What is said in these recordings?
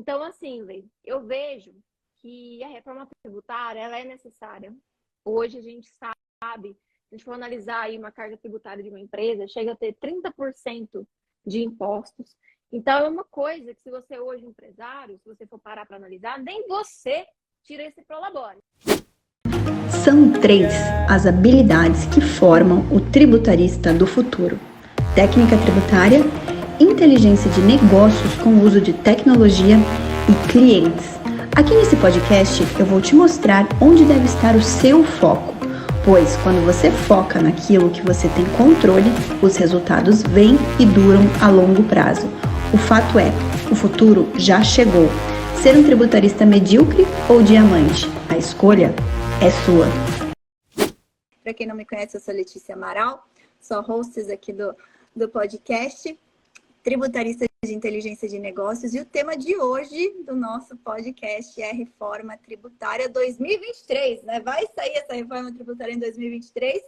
Então, assim, Lê, eu vejo que a reforma tributária ela é necessária. Hoje a gente sabe, se a gente for analisar aí uma carga tributária de uma empresa, chega a ter 30% de impostos. Então, é uma coisa que se você hoje é empresário, se você for parar para analisar, nem você tira esse prolabore. São 3 as habilidades que formam o tributarista do futuro: técnica tributária, inteligência de negócios com uso de tecnologia e clientes. Aqui nesse podcast eu vou te mostrar onde deve estar o seu foco, pois quando você foca naquilo que você tem controle, os resultados vêm e duram a longo prazo. O fato é, o futuro já chegou. Ser um tributarista medíocre ou diamante? A escolha é sua. Para quem não me conhece, eu sou Letícia Amaral, sou hostess aqui do podcast, tributarista de inteligência de negócios, e o tema de hoje do nosso podcast é a reforma tributária 2023, né? Vai sair essa reforma tributária em 2023,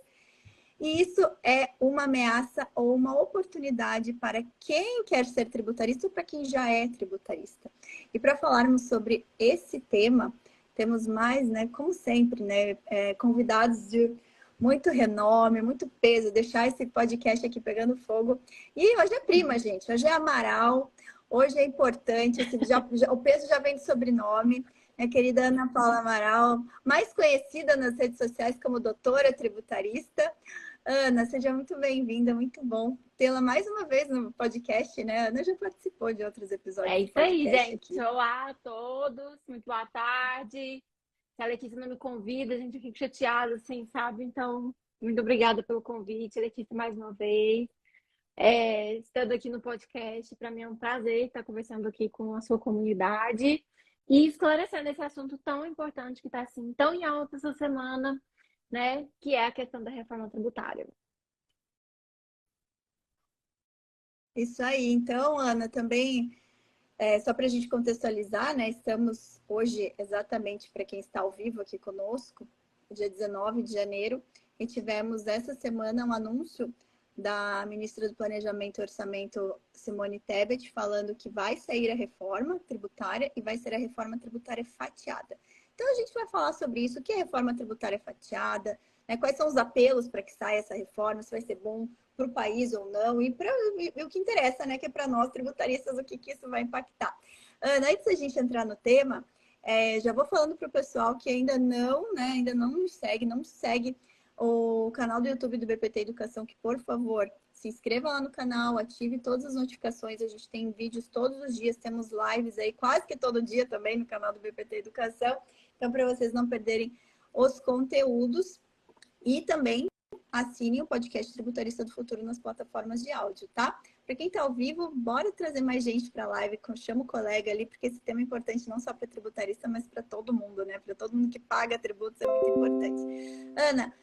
e isso é uma ameaça ou uma oportunidade para quem quer ser tributarista ou para quem já é tributarista. E para falarmos sobre esse tema, temos mais, né, como sempre, né, convidados de muito renome, muito peso, deixar esse podcast aqui pegando fogo. E hoje é prima, gente, hoje é Amaral, hoje é importante, o peso já vem de sobrenome. Minha querida Ana Paula Amaral, mais conhecida nas redes sociais como doutora tributarista. Ana, seja muito bem-vinda, muito bom tê-la mais uma vez no podcast, né? A Ana já participou de outros episódios. É isso aí, gente. Aqui. Olá a todos, muito boa tarde. Se a Letícia não me convida, a gente fica chateada, assim, sabe? Então, muito obrigada pelo convite, Letícia, mais uma vez. Estando aqui no podcast, para mim é um prazer estar conversando aqui com a sua comunidade e esclarecendo esse assunto tão importante que está, assim, tão em alta essa semana, né? Que é a questão da reforma tributária. Isso aí. Então, Ana, também, só para a gente contextualizar, né? Estamos hoje, exatamente para quem está ao vivo aqui conosco, dia 19 de janeiro, e tivemos essa semana um anúncio da ministra do Planejamento e Orçamento, Simone Tebet, falando que vai sair a reforma tributária e vai ser a reforma tributária fatiada. Então, a gente vai falar sobre isso, o que é reforma tributária fatiada, né? Quais são os apelos para que saia essa reforma, se vai ser bom para o país ou não, e o que interessa, né, que é para nós tributaristas, o que isso vai impactar. Ana, antes da gente entrar no tema, já vou falando para o pessoal que ainda não nos segue, não segue o canal do YouTube do BPT Educação, que, por favor, se inscreva lá no canal, ative todas as notificações, a gente tem vídeos todos os dias, temos lives aí quase que todo dia também no canal do BPT Educação, então para vocês não perderem os conteúdos, e também assine o podcast Tributarista do Futuro nas plataformas de áudio, tá? Para quem está ao vivo, bora trazer mais gente para a live, chama o colega ali, porque esse tema é importante não só para tributarista, mas para todo mundo, né? Para todo mundo que paga tributos é muito importante. Ana,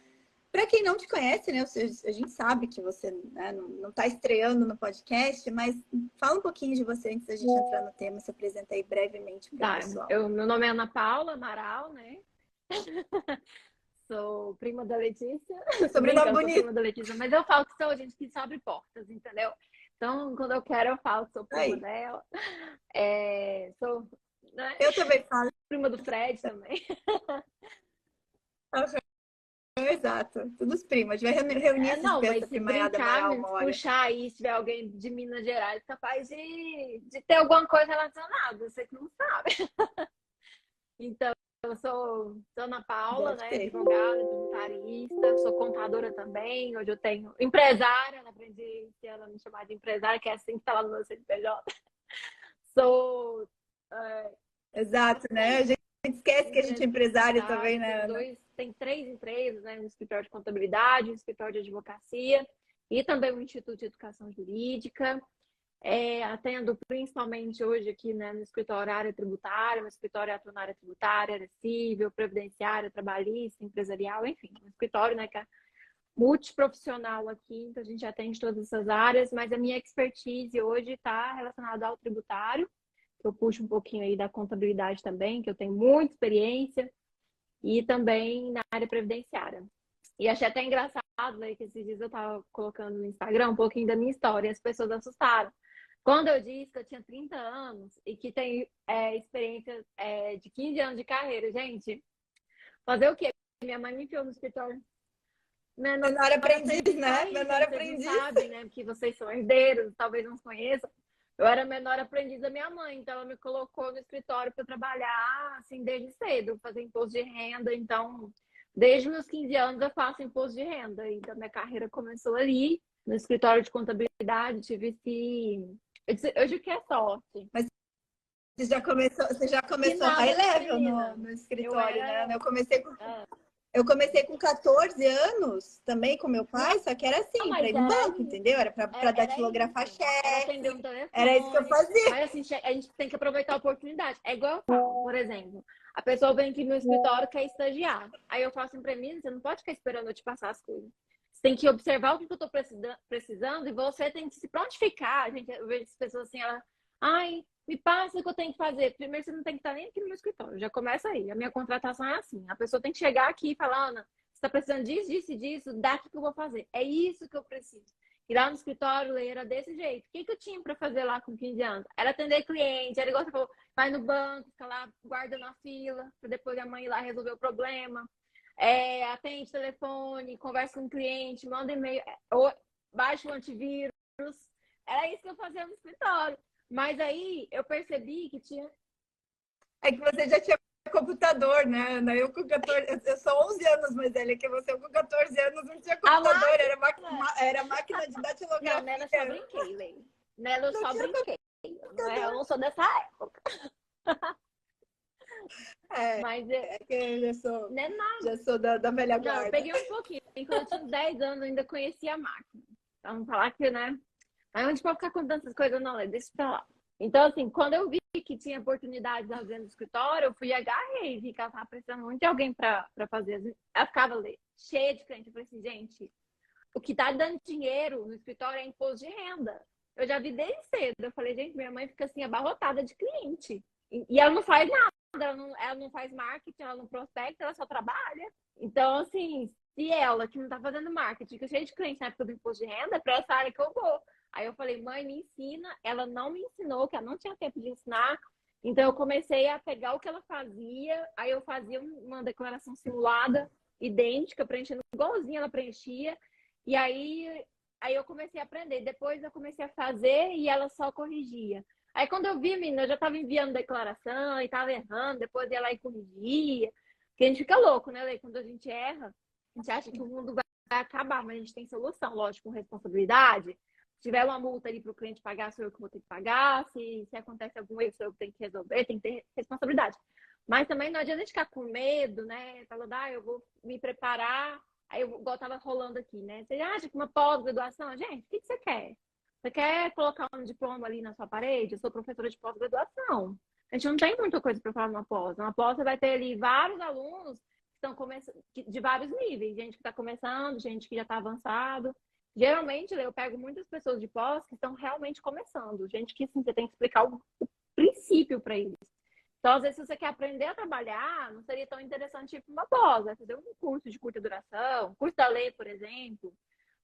para quem não te conhece, né? A gente sabe que você, né, não está estreando no podcast, mas fala um pouquinho de você antes da gente entrar no tema, se apresenta aí brevemente para o pessoal. Meu nome é Ana Paula Amaral, né? Sou prima da Letícia. Sobrenome bonito. Sou prima da Letícia, mas eu falo que sou gente que abre portas, entendeu? Então, quando eu quero, eu falo que sou prima dela. Né? Eu também falo. Prima do Fred também. Exato, todos primos. A gente vai reunir mas se brincar, puxar aí, se tiver alguém de Minas Gerais, capaz de ter alguma coisa relacionada, você que não sabe. Então, eu sou Ana Paula, né, advogada, tributarista, sou contadora também, hoje eu tenho empresária, aprendi que ela me chamar de empresária, que é assim que está lá no meu CNPJ. Sou... Exato, né? A gente esquece que a gente é empresária também, né, Ana? Tem 3 empresas, né? Um escritório de contabilidade, um escritório de advocacia e também um Instituto de Educação Jurídica. Atendo principalmente hoje aqui, né, no escritório área tributária, no escritório atua na área tributária, área civil, previdenciária, trabalhista, empresarial, enfim, um escritório, né, que é multiprofissional aqui, então a gente atende todas essas áreas, mas a minha expertise hoje está relacionada ao tributário, que eu puxo um pouquinho aí da contabilidade também, que eu tenho muita experiência, e também na área previdenciária. E achei até engraçado, né, que esses dias eu estava colocando no Instagram um pouquinho da minha história, e as pessoas assustaram. Quando eu disse que eu tinha 30 anos e que tenho experiência de 15 anos de carreira, gente, fazer o quê? Minha mãe me enfiou no escritório. Menor aprendiz, né? Aí, Menor gente, aprendiz. vocês não sabem, né? Porque vocês são herdeiros, talvez não se conheçam. Eu era menor aprendiz da minha mãe, então ela me colocou no escritório para trabalhar, assim, desde cedo, fazer imposto de renda. Então, desde meus 15 anos eu faço imposto de renda. Então, minha carreira começou ali, no escritório de contabilidade. Tive esse... Eu digo que é sorte. Mas você já começou nada, high level menina. no escritório, né? Ah, Eu comecei com 14 anos, também com meu pai, só que era assim, para mas ir no era banco, isso. entendeu? Era para datilografar isso. Era atender cheque. um telefone. Era isso que eu fazia. Mas assim, a gente tem que aproveitar a oportunidade. É igual eu falo, por exemplo, a pessoa vem aqui no meu escritório e quer estagiar. Aí eu falo assim pra mim, você não pode ficar esperando eu te passar as coisas. Você tem que observar o que eu tô precisando e você tem que se prontificar. Gente, eu vejo as pessoas assim, ela, ai, me passa o que eu tenho que fazer. Primeiro, você não tem que estar nem aqui no meu escritório. Já começa aí. A minha contratação é assim. A pessoa tem que chegar aqui e falar, Ana, você está precisando disso, disso e disso, daqui que eu vou fazer. É isso que eu preciso. Ir lá no escritório, era desse jeito. O que eu tinha para fazer lá com 15 anos? Era atender cliente, era igual você falou, vai no banco, fica lá guardando a fila, para depois a mãe ir lá resolver o problema. Atende telefone, conversa com o cliente, manda e-mail, baixa o antivírus. Era isso que eu fazia no escritório. Mas aí eu percebi que tinha... É que você já tinha computador, né, Ana? Eu com 14, eu sou 11 anos mais velha que você, eu com 14 anos não tinha computador, era máquina de datilografia. Não, nela eu só brinquei, Lei. Nela eu só brinquei. Eu não sou dessa época. Mas que eu não é nada. já sou da velha guarda. Não, eu peguei um pouquinho. Quando eu tinha 10 anos, eu ainda conhecia a máquina. Pra não falar que, né? Aí onde pode ficar contando essas coisas, não, Lei, deixa pra lá. Então, assim, quando eu vi que tinha oportunidade lá dentro do escritório, eu fui e agarrei, vi que ela estava precisando muito de alguém para fazer. Ela ficava cheia de cliente. Eu falei assim, gente, o que está dando dinheiro no escritório é imposto de renda. Eu já vi desde cedo. Eu falei, gente, minha mãe fica assim, abarrotada de cliente. E ela não faz nada, ela não faz marketing, ela não prospecta, ela só trabalha. Então, assim, se ela, que não está fazendo marketing, fica cheia de cliente na época do imposto de renda, é para essa área que eu vou. Aí eu falei, mãe, me ensina. Ela não me ensinou, que ela não tinha tempo de ensinar. Então eu comecei a pegar o que ela fazia. Aí eu fazia uma declaração simulada, idêntica, preenchendo igualzinho ela preenchia. E aí eu comecei a aprender. Depois eu comecei a fazer e ela só corrigia. Aí quando eu vi, menina, eu já estava enviando declaração e estava errando. Depois ela aí corrigia. Porque a gente fica louco, né, Lei? Quando a gente erra, a gente acha que o mundo vai acabar, mas a gente tem solução, lógico, com responsabilidade. Se tiver uma multa ali para o cliente pagar, sou eu que vou ter que pagar. Se acontece algum erro, sou eu que tenho que resolver, tem que ter responsabilidade. Mas também não adianta a gente ficar com medo, né? Falando, eu vou me preparar. Aí, igual estava rolando aqui, né? Você acha que uma pós-graduação? Gente, o que você quer? Você quer colocar um diploma ali na sua parede? Eu sou professora de pós-graduação. A gente não tem muita coisa para falar numa pós. Numa pós, você vai ter ali vários alunos que estão começando, de vários níveis. Gente que está começando, gente que já está avançado. Geralmente, eu pego muitas pessoas de pós que estão realmente começando. Gente que, assim, você tem que explicar o princípio para eles. Então, às vezes, se você quer aprender a trabalhar, não seria tão interessante ir para uma pós. Vai fazer um curso de curta duração, curso da lei, por exemplo.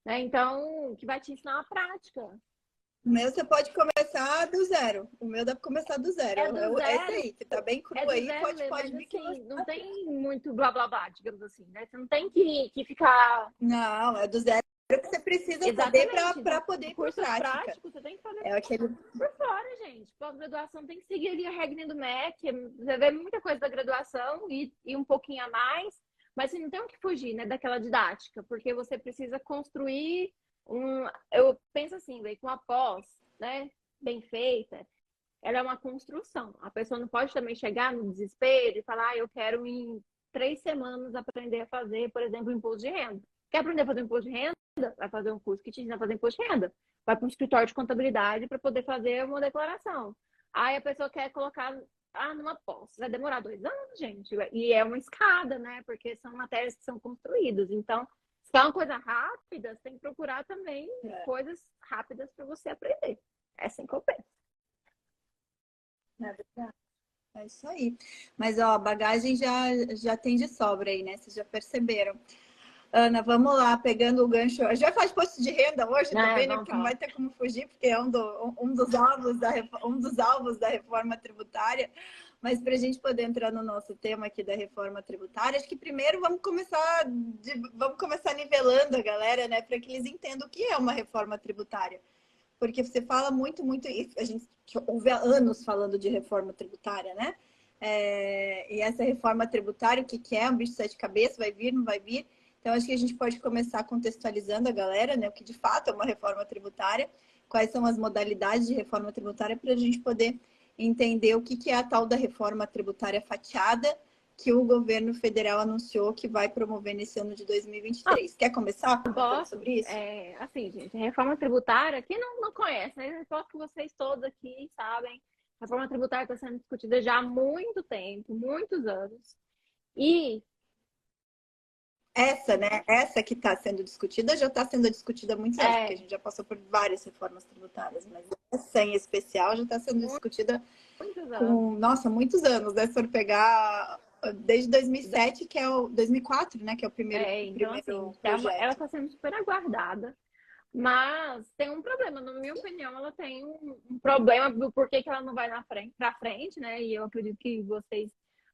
Né? Então, que vai te ensinar a prática. O meu você pode começar do zero. O meu dá para começar do zero. Esse aí, que tá bem cru aí, pode vir que assim, não tem muito blá blá blá, digamos assim, né? Você não tem que ficar. Não, é do zero que você precisa saber para poder ir curso prática. prático, você tem que fazer aquele... por fora, gente. Pós-graduação tem que seguir ali a regra do MEC. Você vê muita coisa da graduação e um pouquinho a mais, mas você não tem o que fugir, né, daquela didática, porque você precisa construir eu penso assim, com a pós, né, bem feita, ela é uma construção. A pessoa não pode também chegar no desespero e falar, eu quero em 3 semanas aprender a fazer, por exemplo, imposto de renda. Quer aprender a fazer imposto de renda? Vai fazer um curso que te ensina a fazer imposto de renda. Vai para um escritório de contabilidade para poder fazer uma declaração. Aí a pessoa quer colocar numa pós. Vai demorar 2 anos, gente. E é uma escada, né? Porque são matérias que são construídas. Então, se é uma coisa rápida, você tem que procurar também coisas rápidas para você aprender. É assim que eu penso. É verdade. É isso aí. Mas, ó, a bagagem já tem de sobra aí, né? Vocês já perceberam. Ana, vamos lá, pegando o gancho. A gente vai falar de imposto de renda hoje também, né? Vamos Porque não falar. vai ter como fugir, porque é um dos alvos da reforma tributária. Mas para a gente poder entrar no nosso tema aqui da reforma tributária, acho que primeiro vamos começar nivelando a galera, né? Para que eles entendam o que é uma reforma tributária. Porque você fala muito, a gente ouve há anos falando de reforma tributária, né? E essa reforma tributária, o que é? Um bicho de sete cabeças, vai vir, não vai vir? Então, acho que a gente pode começar contextualizando a galera, né? O que de fato é uma reforma tributária, quais são as modalidades de reforma tributária, para a gente poder entender o que é a tal da reforma tributária fatiada que o governo federal anunciou que vai promover nesse ano de 2023. Quer começar comentando sobre isso? Assim, gente, a reforma tributária, quem não conhece, né? Eu posso que vocês todos aqui sabem, a reforma tributária está sendo discutida já há muito tempo, muitos anos. E essa, né? Essa que está sendo discutida já está sendo discutida há muitos anos, porque a gente já passou por várias reformas tributárias, mas essa em especial já está sendo discutida nossa, muitos anos, né? Se for pegar desde 2007, que é o 2004, né? Que é o primeiro, então, primeiro assim, projeto. ela está sendo super aguardada, mas tem um problema, na minha opinião, ela tem um problema do porquê que ela não vai para frente, né? E eu acredito que vocês.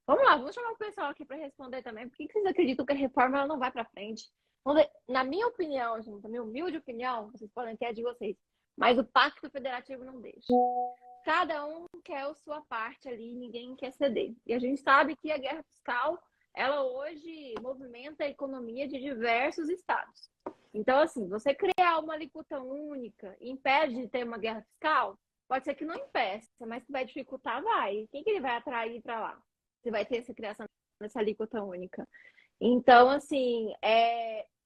Vamos lá, vamos chamar o pessoal aqui para responder também. Por que vocês acreditam que a reforma ela não vai para frente? Na minha opinião, gente, na minha humilde opinião, vocês podem ter a de vocês, mas o Pacto Federativo não deixa. Cada um quer a sua parte ali, ninguém quer ceder. E a gente sabe que a guerra fiscal, ela hoje movimenta a economia de diversos estados. Então, assim, você criar uma alíquota única impede de ter uma guerra fiscal? Pode ser que não impeça, mas que vai dificultar, vai. Quem que ele vai atrair para lá? Você vai ter essa criação dessa alíquota única. Então, assim,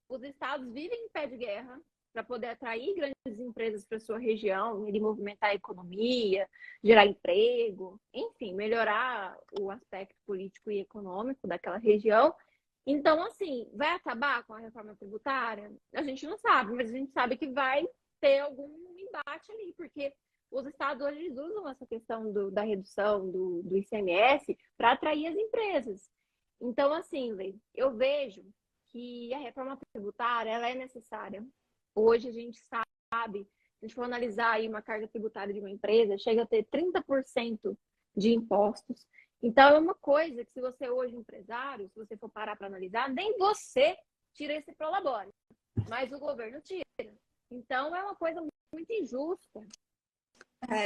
os estados vivem em pé de guerra para poder atrair grandes empresas para sua região, ele movimentar a economia, gerar emprego, enfim, melhorar o aspecto político e econômico daquela região. Então, assim, vai acabar com a reforma tributária? A gente não sabe, mas a gente sabe que vai ter algum embate ali, porque os estados hoje usam essa questão da redução do ICMS para atrair as empresas. Então, assim, Lê, eu vejo que a reforma tributária ela é necessária. Hoje a gente sabe, se a gente for analisar aí uma carga tributária de uma empresa, chega a ter 30% de impostos. Então, é uma coisa que se você hoje é empresário, se você for parar para analisar, nem você tira esse prolabore, mas o governo tira. Então, é uma coisa muito injusta.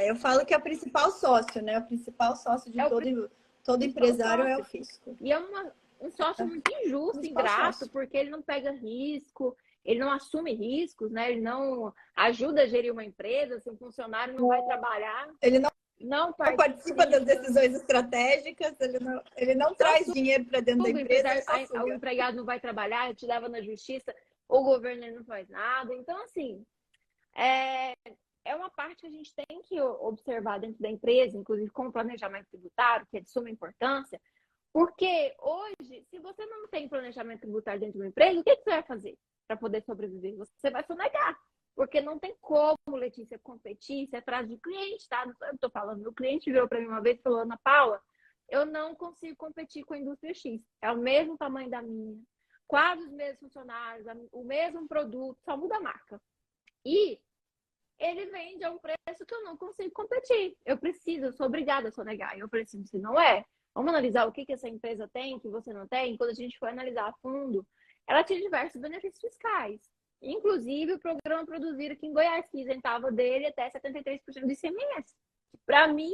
Eu falo que é o principal sócio, né? O principal sócio de todo empresário é o fisco. E é um sócio muito injusto, ingrato, porque ele não pega risco, ele não assume riscos, né? Ele não ajuda a gerir uma empresa, se um funcionário não vai trabalhar. Ele não participa das decisões estratégicas, ele não traz dinheiro para dentro da empresa. O empregado não vai trabalhar, te leva na justiça, o governo ele não faz nada. Então, assim, é uma parte que a gente tem que observar dentro da empresa, inclusive com o planejamento tributário, que é de suma importância, porque hoje, se você não tem planejamento tributário dentro de uma empresa, o que você vai fazer para poder sobreviver? Você vai sonegar, porque não tem como, Letícia, competir se atrás de cliente, tá? Não sou eu que estou falando. Meu cliente virou para mim uma vez e falou: Ana Paula, eu não consigo competir com a indústria X. É o mesmo tamanho da minha, quase os mesmos funcionários, o mesmo produto, só muda a marca. E ele vende a um preço que eu não consigo competir. Eu sou obrigada a sonegar. E eu falei assim: se não é, vamos analisar o que essa empresa tem, que você não tem. Quando a gente for analisar a fundo, ela tinha diversos benefícios fiscais. Inclusive, o programa Produzir aqui em Goiás, que isentava dele até 73% do ICMS. Para mim,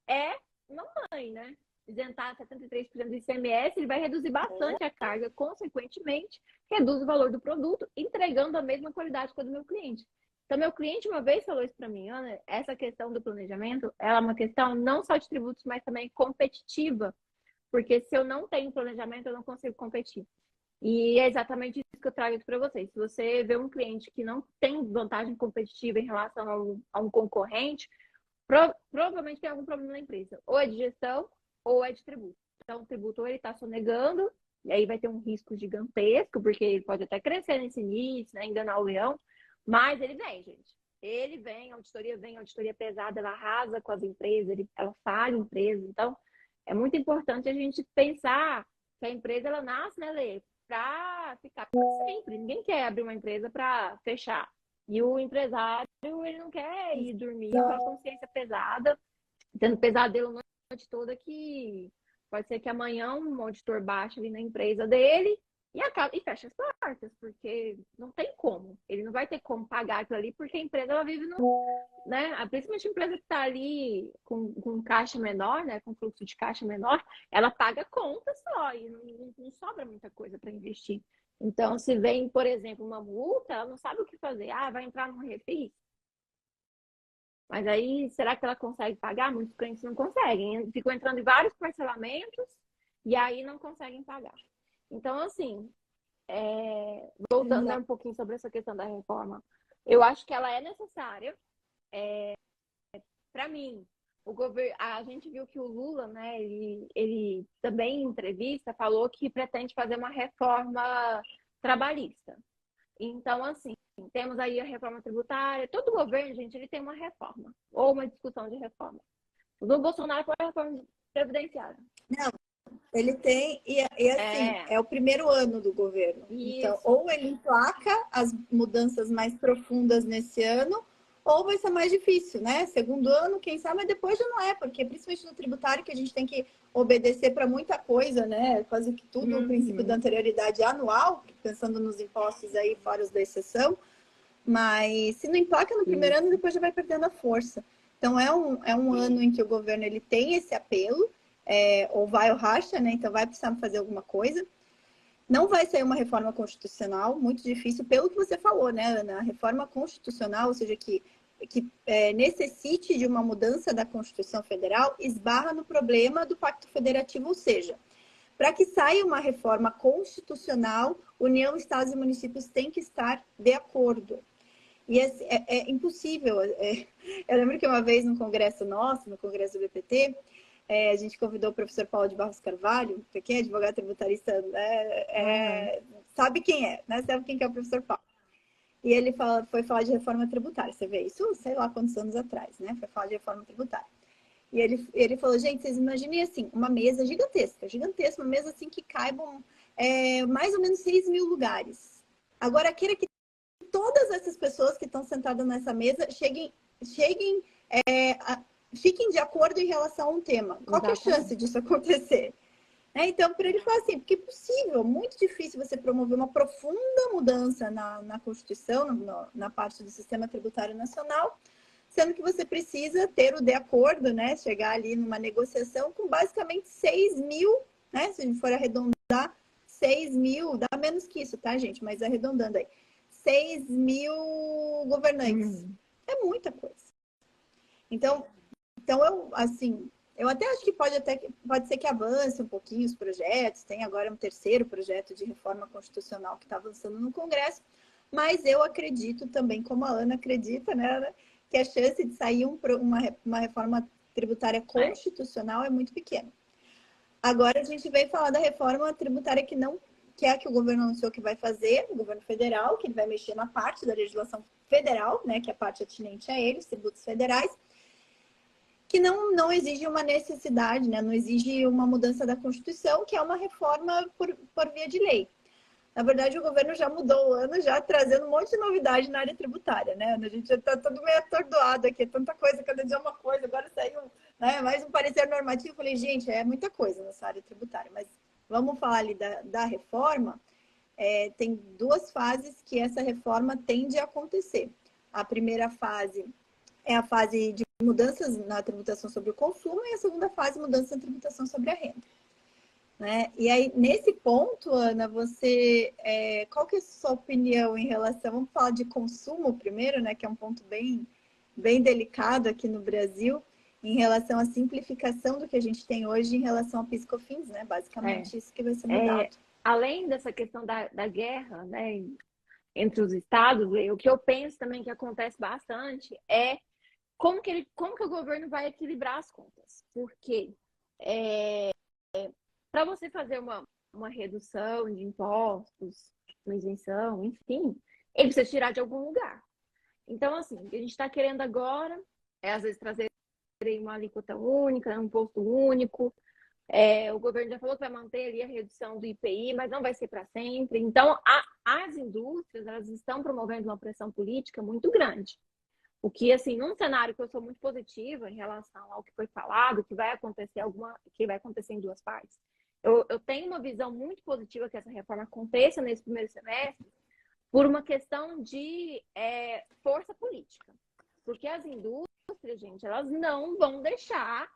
é mamãe, né? Isentar 73% do ICMS, ele vai reduzir bastante a carga, consequentemente, reduz o valor do produto, entregando a mesma qualidade que a do meu cliente. Então, meu cliente uma vez falou isso para mim: Ana, essa questão do planejamento, ela é uma questão não só de tributos, mas também competitiva, porque se eu não tenho planejamento, eu não consigo competir. E é exatamente isso que eu trago para vocês. Se você vê um cliente que não tem vantagem competitiva em relação a um concorrente, provavelmente tem algum problema na empresa. Ou é de gestão, ou é de tributo. Então, o tributo ou ele está sonegando, e aí vai ter um risco gigantesco, porque ele pode até crescer nesse início, né, enganar o leão, mas ele vem, gente. Ele vem, a auditoria pesada, ela arrasa com as empresas, ela falha empresa. Então, é muito importante a gente pensar que a empresa, ela nasce, né, Lê, para ficar para sempre. Ninguém quer abrir uma empresa para fechar. E o empresário, ele não quer ir dormir com a consciência pesada, tendo pesadelo a noite toda, que pode ser que amanhã um auditor baixe ali na empresa dele e fecha as portas, porque não tem como. Ele não vai ter como pagar aquilo ali, porque a empresa ela vive no, né? Principalmente a empresa que está ali com caixa menor, né? Com fluxo de caixa menor, ela paga conta só e não sobra muita coisa para investir. Então, se vem, por exemplo, uma multa, ela não sabe o que fazer. Ah, vai entrar num refis. Mas aí, será que ela consegue pagar? Muitos clientes não conseguem. Ficam entrando em vários parcelamentos e aí não conseguem pagar. Então, assim, voltando, né, um pouquinho sobre essa questão da reforma, eu acho que ela é necessária. Para mim, a gente viu que o Lula, né, ele também em entrevista falou que pretende fazer uma reforma trabalhista. Então, assim, temos aí a reforma tributária. Todo governo, gente, ele tem uma reforma ou uma discussão de reforma. O do Bolsonaro foi a reforma previdenciária. Não, ele tem, e assim, é o primeiro ano do governo. Isso. Então, ou ele emplaca as mudanças mais profundas nesse ano, ou vai ser mais difícil, né? Segundo ano, quem sabe, mas depois já não é, porque principalmente no tributário, que a gente tem que obedecer para muita coisa, né? Quase que tudo, o princípio da anterioridade anual, pensando nos impostos aí, fora os da exceção, mas se não emplaca no primeiro ano, depois já vai perdendo a força. Então, é um ano em que o governo ele tem esse apelo, ou vai ou racha, né? Então, vai precisar fazer alguma coisa. Não vai sair uma reforma constitucional, muito difícil, pelo que você falou, né, Ana? A reforma constitucional, ou seja, que necessite de uma mudança da Constituição Federal, esbarra no problema do Pacto Federativo, ou seja, para que saia uma reforma constitucional, União, Estados e municípios têm que estar de acordo. E é impossível. Eu lembro que uma vez no congresso nosso, no congresso do BPT, a gente convidou o professor Paulo de Barros Carvalho, que é advogado tributarista, sabe quem é, né? Sabe quem que é o professor Paulo. E ele foi falar de reforma tributária. Você vê isso, sei lá quantos anos atrás, né? Foi falar de reforma tributária. E ele falou, gente, vocês imaginem assim, uma mesa gigantesca, uma mesa assim que caibam mais ou menos 6 mil lugares. Agora, queira que todas essas pessoas que estão sentadas nessa mesa fiquem de acordo em relação a um tema. Qual que é a chance disso acontecer? Então, para ele falar assim, porque é possível, muito difícil você promover uma profunda mudança na Constituição, na parte do sistema tributário nacional, sendo que você precisa ter o de acordo, né? Chegar ali numa negociação com basicamente 6 mil, né? Se a gente for arredondar, 6 mil, dá menos que isso, tá, gente? Mas arredondando aí, 6 mil governantes. É muita coisa. Então eu até acho que pode ser que avance um pouquinho os projetos. Tem agora um terceiro projeto de reforma constitucional que está avançando no Congresso, mas eu acredito também, como a Ana acredita, né, que a chance de sair uma reforma tributária constitucional é muito pequena. Agora a gente veio falar da reforma tributária que é a que o governo anunciou que vai fazer, o governo federal, que ele vai mexer na parte da legislação federal, né, que é a parte atinente a eles, tributos federais, que não exige uma necessidade, né? Não exige uma mudança da Constituição, que é uma reforma por via de lei. Na verdade, o governo já mudou o ano, já trazendo um monte de novidade na área tributária, né? A gente já está todo meio atordoado aqui, tanta coisa, cada dia uma coisa, agora saiu, né, mais um parecer normativo. Eu falei, gente, é muita coisa nessa área tributária, mas vamos falar ali da reforma. Tem duas fases que essa reforma tende a acontecer. A primeira fase é a fase de mudanças na tributação sobre o consumo e a segunda fase, mudança na tributação sobre a renda. Né? E aí, nesse ponto, Ana, qual que é a sua opinião em relação... Vamos falar de consumo primeiro, né? Que é um ponto bem, bem delicado aqui no Brasil, em relação à simplificação do que a gente tem hoje em relação ao PIS/COFINS, né? Basicamente, isso que vai ser mudado. Além dessa questão da guerra, né, entre os estados, o que eu penso também que acontece bastante é como que o governo vai equilibrar as contas. Porque para você fazer uma redução de impostos, uma isenção, enfim, ele precisa tirar de algum lugar. Então, assim, o que a gente está querendo agora às vezes, trazer uma alíquota única, um imposto único, O governo já falou que vai manter ali a redução do IPI, mas não vai ser para sempre. Então, as indústrias, elas estão promovendo uma pressão política muito grande. O que, assim, num cenário que eu sou muito positiva em relação ao que foi falado, que vai acontecer em duas partes, eu tenho uma visão muito positiva que essa reforma aconteça nesse primeiro semestre por uma questão de força política. Porque as indústrias, gente, elas não vão deixar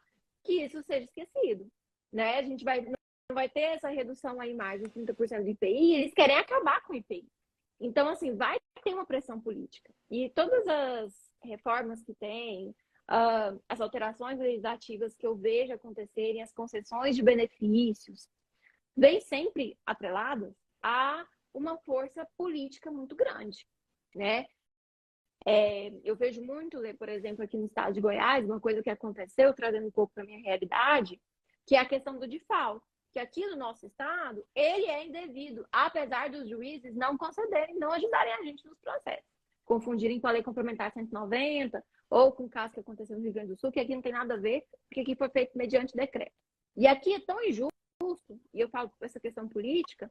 que isso seja esquecido, né? A gente não vai ter essa redução aí mais de 30% do IPI, eles querem acabar com o IPI. Então, assim, vai ter uma pressão política. E todas as reformas que tem, as alterações legislativas que eu vejo acontecerem, as concessões de benefícios, vem sempre atreladas a uma força política muito grande, né? Eu vejo muito, por exemplo, aqui no estado de Goiás, uma coisa que aconteceu, trazendo um pouco para a minha realidade, que é a questão do DIFAL, que aqui no nosso estado, ele é indevido, apesar dos juízes não concederem, não ajudarem a gente nos processos, confundirem com a Lei Complementar 190, ou com o caso que aconteceu no Rio Grande do Sul, que aqui não tem nada a ver, porque aqui foi feito mediante decreto. E aqui é tão injusto, e eu falo essa questão política,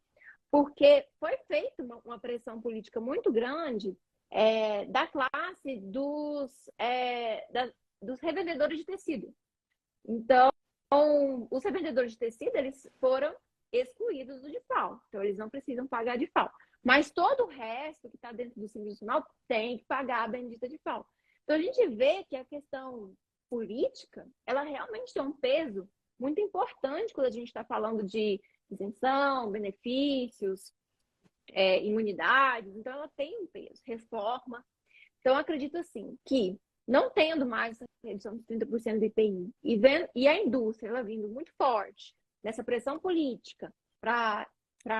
porque foi feita uma pressão política muito grande da classe dos revendedores de tecido. Então, os revendedores de tecido, eles foram excluídos do DIFAL. Então, eles não precisam pagar DIFAL. Mas todo o resto que está dentro do Simples Nacional tem que pagar a bendita DIFAL. Então, a gente vê que a questão política, ela realmente tem um peso muito importante quando a gente está falando de isenção, benefícios, imunidades. Então, ela tem um peso, reforma. Então, eu acredito, assim, que não tendo mais essa redução de 30% do IPI e a indústria ela vindo muito forte nessa pressão política para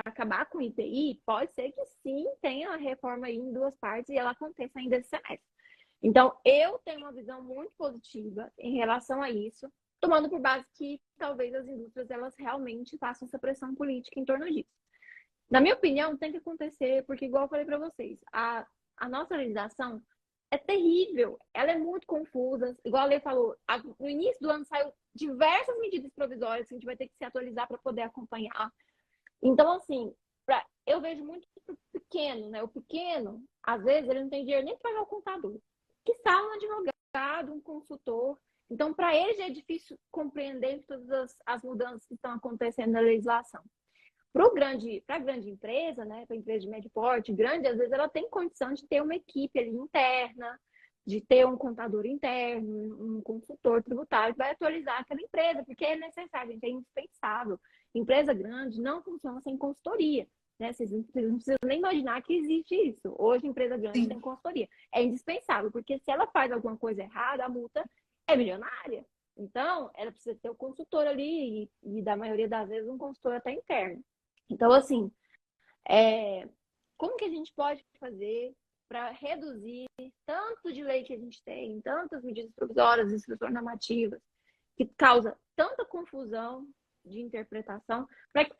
acabar com o IPI, pode ser que sim tenha a reforma aí em duas partes e ela aconteça ainda esse semestre. Então, eu tenho uma visão muito positiva em relação a isso, tomando por base que talvez as indústrias elas realmente façam essa pressão política em torno disso. Na minha opinião, tem que acontecer, porque igual eu falei para vocês, a nossa legislação é terrível, ela é muito confusa. Igual a Lê falou, no início do ano saiu diversas medidas provisórias que a gente vai ter que se atualizar para poder acompanhar. Então, assim, eu vejo muito pequeno, né? O pequeno, às vezes, ele não tem dinheiro nem para pagar o contador. Que está um advogado, um consultor. Então, para ele já é difícil compreender todas as mudanças que estão acontecendo na legislação. Para a grande empresa, né, para a empresa de médio porte, grande, às vezes ela tem condição de ter uma equipe ali interna, de ter um contador interno, um consultor tributário que vai atualizar aquela empresa, porque é necessário, gente, é indispensável. Empresa grande não funciona sem consultoria, né? Vocês não precisam nem imaginar que existe isso. Hoje, empresa grande tem consultoria. É indispensável, porque se ela faz alguma coisa errada, a multa é milionária. Então, ela precisa ter o consultor ali e da maioria das vezes, um consultor até interno. Então, assim, como que a gente pode fazer para reduzir tanto de lei que a gente tem, tantas medidas provisórias, instruções normativas, que causa tanta confusão de interpretação, para que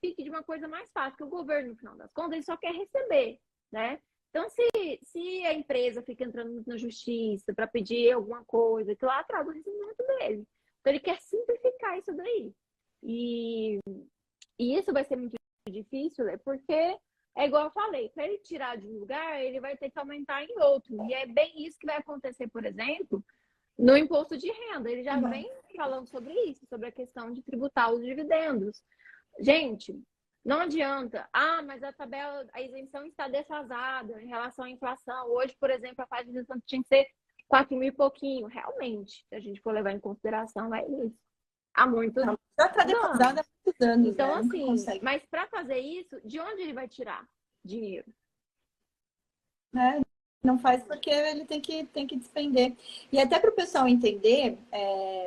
fique de uma coisa mais fácil, que o governo, no final das contas, ele só quer receber, né? Então, se a empresa fica entrando na justiça para pedir alguma coisa, que lá atrasa o recebimento dele. Então, ele quer simplificar isso daí. E isso vai ser muito difícil, né? Porque é igual eu falei, para ele tirar de um lugar, ele vai ter que aumentar em outro. E é bem isso que vai acontecer, por exemplo, no imposto de renda. Ele já vem falando sobre isso, sobre a questão de tributar os dividendos. Gente, não adianta. Mas a isenção está defasada em relação à inflação. Hoje, por exemplo, a faixa de isenção tinha que ser 4 mil e pouquinho. Realmente, se a gente for levar em consideração, é isso. Há muitos anos. Já está defasada há muitos anos. Então, assim, mas para fazer isso, de onde ele vai tirar dinheiro? Não faz porque ele tem que despender. E até para o pessoal entender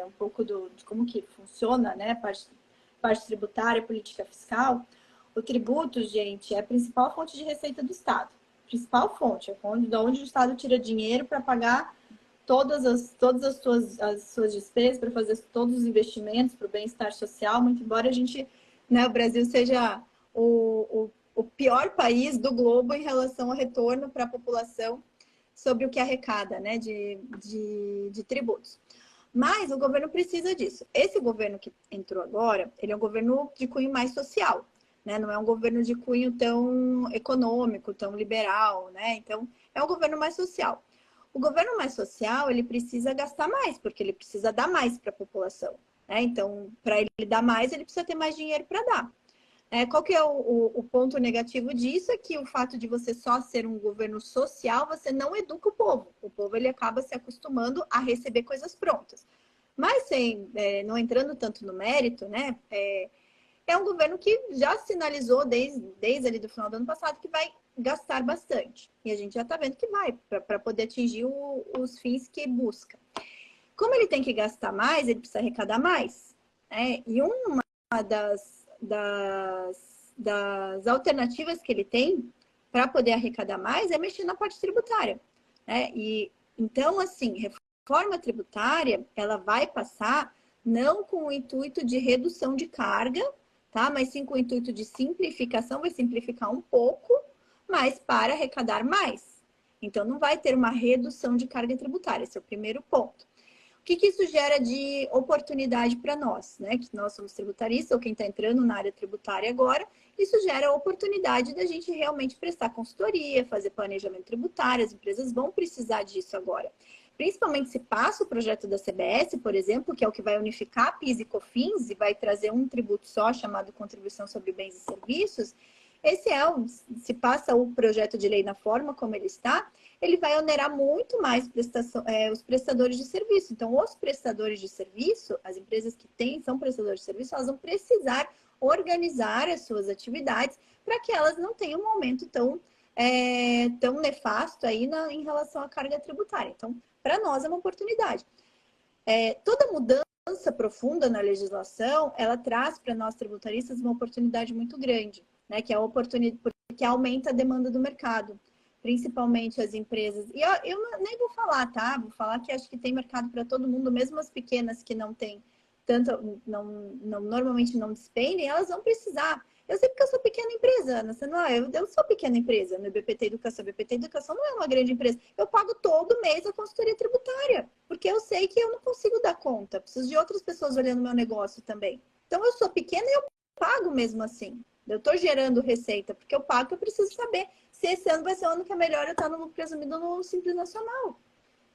um pouco de como que funciona, né, parte tributária, política fiscal, o tributo, gente, é a principal fonte de receita do Estado. Principal fonte, é de onde o Estado tira dinheiro para pagar todas as suas despesas, para fazer todos os investimentos para o bem-estar social, muito embora a gente, né, o Brasil seja o pior país do globo em relação ao retorno para a população sobre o que arrecada, né, de tributos. Mas o governo precisa disso. Esse governo que entrou agora, ele é um governo de cunho mais social, né? Não é um governo de cunho tão econômico, tão liberal, né? Então, é um governo mais social. O governo mais social, ele precisa gastar mais, porque ele precisa dar mais para a população, né? Então, para ele dar mais, ele precisa ter mais dinheiro para dar. Qual que é o ponto negativo disso? É que o fato de você só ser um governo social, você não educa o povo. O povo ele acaba se acostumando a receber coisas prontas. Mas não entrando tanto no mérito, né? É um governo que já sinalizou desde ali do final do ano passado que vai gastar bastante. E a gente já está vendo que vai, para poder atingir os fins que busca. Como ele tem que gastar mais, ele precisa arrecadar mais. Né? E uma das alternativas que ele tem para poder arrecadar mais é mexer na parte tributária. Né? E então, assim, reforma tributária, ela vai passar não com o intuito de redução de carga, tá? Mas sim com o intuito de simplificação, vai simplificar um pouco, mas para arrecadar mais. Então, não vai ter uma redução de carga tributária, esse é o primeiro ponto. O que isso gera de oportunidade para nós, né? Que nós somos tributaristas, ou quem está entrando na área tributária agora, isso gera a oportunidade da gente realmente prestar consultoria, fazer planejamento tributário, as empresas vão precisar disso agora. Principalmente se passa o projeto da CBS, por exemplo, que é o que vai unificar PIS e COFINS e vai trazer um tributo só chamado Contribuição sobre Bens e Serviços. Se passa o projeto de lei na forma como ele está, ele vai onerar muito mais os prestadores de serviço. Então, os prestadores de serviço, as empresas que são prestadores de serviço, elas vão precisar organizar as suas atividades para que elas não tenham um aumento tão nefasto aí em relação à carga tributária. Então, para nós é uma oportunidade. Toda mudança profunda na legislação, ela traz para nós tributaristas uma oportunidade muito grande, né? Que é a oportunidade porque aumenta a demanda do mercado, principalmente as empresas. E eu nem vou falar, tá? Vou falar que acho que tem mercado para todo mundo, mesmo as pequenas que não têm tanto, normalmente não despendem, elas vão precisar. Eu sei porque eu sou pequena empresa, Ana. Eu sou pequena empresa no BPT Educação. BPT Educação não é uma grande empresa. Eu pago todo mês a consultoria tributária, porque eu sei que eu não consigo dar conta. Preciso de outras pessoas olhando meu negócio também. Então, eu sou pequena e eu pago mesmo assim. Eu estou gerando receita, porque eu pago, eu preciso saber se esse ano vai ser o ano que é melhor eu estar no presumido no Simples Nacional.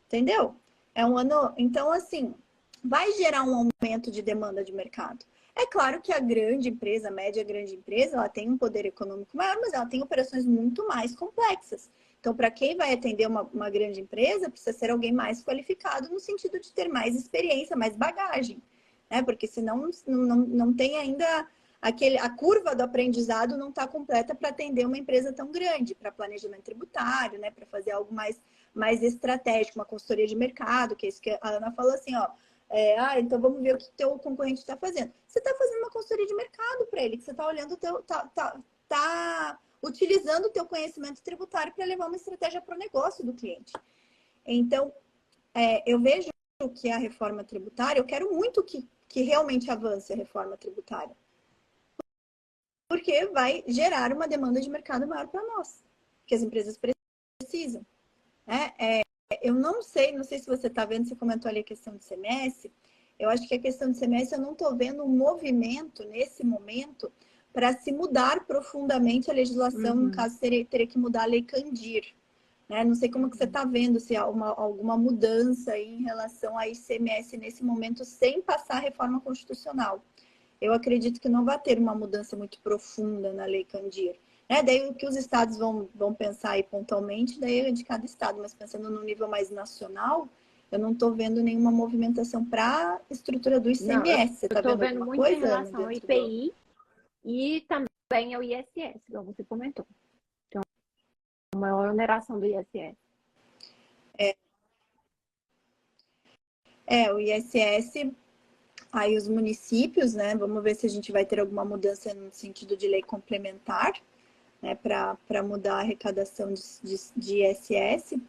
Entendeu? É um ano... Então, assim, vai gerar um aumento de demanda de mercado. É claro que a grande empresa, a média grande empresa, ela tem um poder econômico maior, mas ela tem operações muito mais complexas. Então, para quem vai atender uma grande empresa, precisa ser alguém mais qualificado no sentido de ter mais experiência, mais bagagem, né? Porque senão não tem ainda a curva do aprendizado não está completa para atender uma empresa tão grande, para planejamento tributário, né? Para fazer algo mais estratégico, uma consultoria de mercado, que é isso que a Ana falou assim, ó. Então vamos ver o que o teu concorrente está fazendo. Você está fazendo uma consultoria de mercado para ele, que você está olhando, tá utilizando o teu conhecimento tributário para levar uma estratégia para o negócio do cliente. Então, eu vejo que a reforma tributária, eu quero muito que realmente avance a reforma tributária, porque vai gerar uma demanda de mercado maior para nós, que as empresas precisam. Eu não sei se você está vendo, você comentou ali a questão de CMS. Eu acho que a questão de CMS, eu não estou vendo um movimento nesse momento para se mudar profundamente a legislação. No caso, teria que mudar a Lei Candir. Né? Não sei como que você está vendo, se há alguma mudança aí em relação a ICMS nesse momento, sem passar a reforma constitucional. Eu acredito que não vai ter uma mudança muito profunda na Lei Candir. Daí o que os estados vão pensar aí pontualmente, daí é de cada estado, mas pensando no nível mais nacional, eu não estou vendo nenhuma movimentação para a estrutura do ICMS. Você está vendo vendo muito em relação ao IPI e também ao ISS, como você comentou. Então, a maior oneração do ISS. O ISS, aí os municípios, né? Vamos ver se a gente vai ter alguma mudança no sentido de lei complementar, né, para mudar a arrecadação de ISS,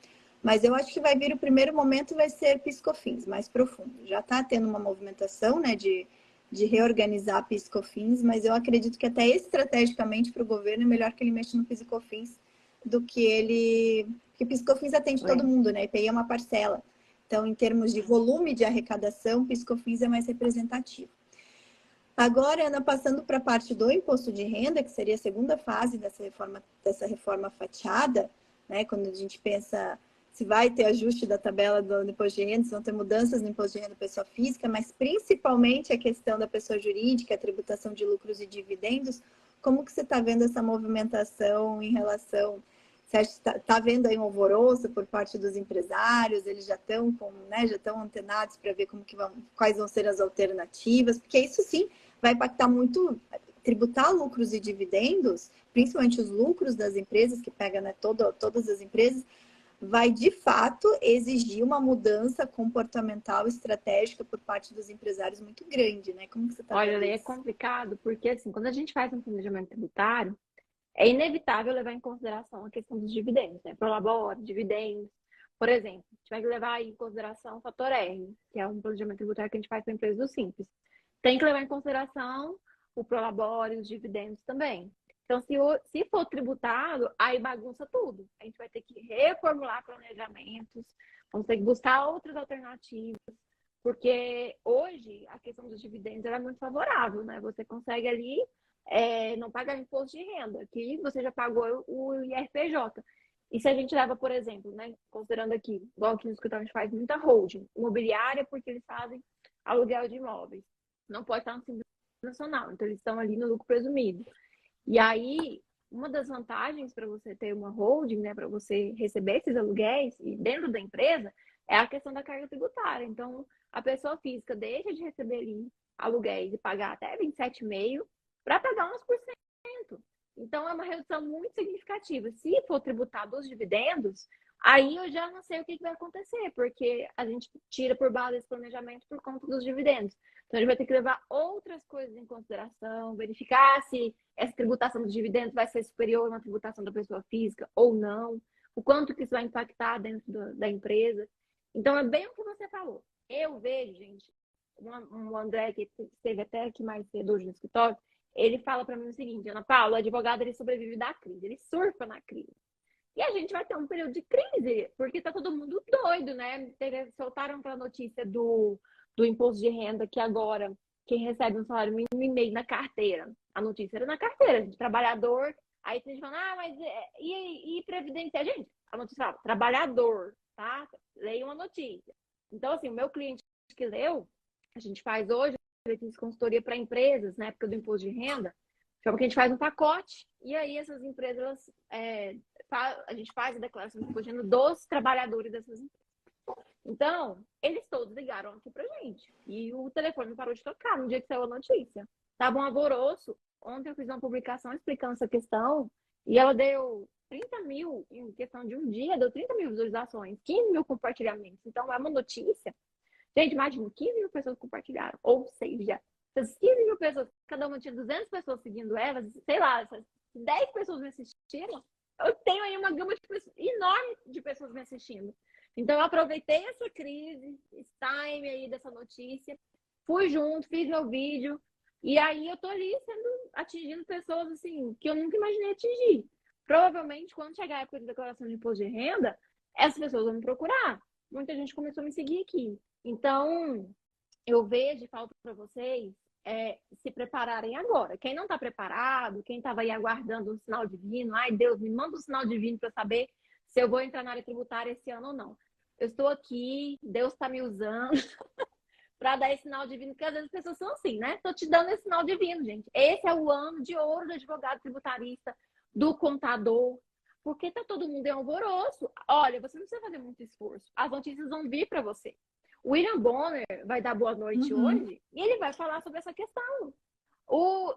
mas eu acho que vai vir o primeiro momento, vai ser PIS/COFINS, mais profundo. Já está tendo uma movimentação, né, de reorganizar PIS/COFINS, mas eu acredito que até estrategicamente para o governo é melhor que ele mexa no PIS e COFINS do que ele... Porque PIS/COFINS atende todo mundo, né? IPI é uma parcela. Então, em termos de volume de arrecadação, o PiscoFins é mais representativo. Agora, Ana, passando para a parte do imposto de renda, que seria a segunda fase dessa reforma fatiada, né? Quando a gente pensa se vai ter ajuste da tabela do imposto de renda, se vão ter mudanças no imposto de renda da pessoa física, mas principalmente a questão da pessoa jurídica, a tributação de lucros e dividendos. Como que você está vendo essa movimentação em relação... Você está vendo aí um alvoroço por parte dos empresários? Eles já estão já estão antenados para ver quais vão ser as alternativas? Porque isso sim vai impactar muito, tributar lucros e dividendos, principalmente os lucros das empresas, que pega, né, todas as empresas, vai de fato exigir uma mudança comportamental estratégica por parte dos empresários muito grande, né? Como que você está vendo Olha, é isso? complicado, porque assim, quando a gente faz um planejamento tributário, é inevitável levar em consideração a questão dos dividendos, né? Prolabore, dividendos. Por exemplo, a gente vai levar em consideração o fator R, que é um planejamento tributário que a gente faz para a empresa do Simples. Tem que levar em consideração o prolabore e os dividendos também. Então, se for tributado, aí bagunça tudo. A gente vai ter que reformular planejamentos, vamos ter que buscar outras alternativas, porque hoje a questão dos dividendos é muito favorável, né? Você consegue ali não pagar imposto de renda, que você já pagou o IRPJ. E se a gente leva, por exemplo, né, considerando aqui, igual aqui no escritório a gente faz muita holding imobiliária, porque eles fazem aluguel de imóveis. Não pode estar no Simples Nacional, então eles estão ali no lucro presumido. E aí, uma das vantagens para você ter uma holding, né, para você receber esses aluguéis e dentro da empresa, é a questão da carga tributária. Então, a pessoa física deixa de receber ali aluguéis e pagar até 27,5% para pagar uns por cento. Então, é uma redução muito significativa. Se for tributado os dividendos, aí eu já não sei o que vai acontecer, porque a gente tira por base esse planejamento por conta dos dividendos. Então, a gente vai ter que levar outras coisas em consideração, verificar se essa tributação dos dividendos vai ser superior a uma tributação da pessoa física ou não, o quanto que isso vai impactar dentro da empresa. Então, é bem o que você falou. Eu vejo, gente, o André, que esteve até aqui mais cedo hoje no escritório, ele fala para mim o seguinte: Ana Paula, o advogado ele sobrevive da crise, ele surfa na crise. E a gente vai ter um período de crise, porque tá todo mundo doido, né? Soltaram para a notícia do imposto de renda que agora quem recebe um salário mínimo e meio na carteira. A notícia era na carteira, de trabalhador. Aí tem gente falando, mas e previdência? Gente, a notícia fala, trabalhador, tá? Leia uma notícia. Então, assim, o meu cliente que leu, a gente faz hoje, consultoria para empresas, na época do imposto de renda, que a gente faz um pacote, e aí essas empresas, a gente faz a declaração de imposto de renda dos trabalhadores dessas empresas. Então, eles todos ligaram aqui pra gente. E o telefone parou de tocar no dia que saiu a notícia. Tava um alvoroço. Ontem eu fiz uma publicação explicando essa questão e ela deu 30 mil, em questão de um dia, deu 30 mil visualizações, 15 mil compartilhamentos. Então, é uma notícia. Gente, imagina, 15 mil pessoas compartilharam. Ou seja, essas 15 mil pessoas, cada uma tinha 200 pessoas seguindo elas, sei lá, essas 10 pessoas me assistiram, eu tenho aí uma gama enorme de pessoas me assistindo. Então, eu aproveitei essa crise, esse time aí dessa notícia, fui junto, fiz meu vídeo, e aí eu tô ali atingindo pessoas, assim, que eu nunca imaginei atingir. Provavelmente, quando chegar a época de declaração de imposto de renda, essas pessoas vão me procurar. Muita gente começou a me seguir aqui. Então, eu vejo e falo para vocês se prepararem agora. Quem não está preparado, quem estava aí aguardando um sinal divino, ai Deus, me manda um sinal divino para saber se eu vou entrar na área tributária esse ano ou não. Eu estou aqui, Deus está me usando para dar esse sinal divino, porque às vezes as pessoas são assim, né? Estou te dando esse sinal divino, gente. Esse é o ano de ouro do advogado tributarista, do contador, porque tá todo mundo em alvoroço. Olha, você não precisa fazer muito esforço. As notícias vão vir para você. O William Bonner vai dar boa noite hoje e ele vai falar sobre essa questão.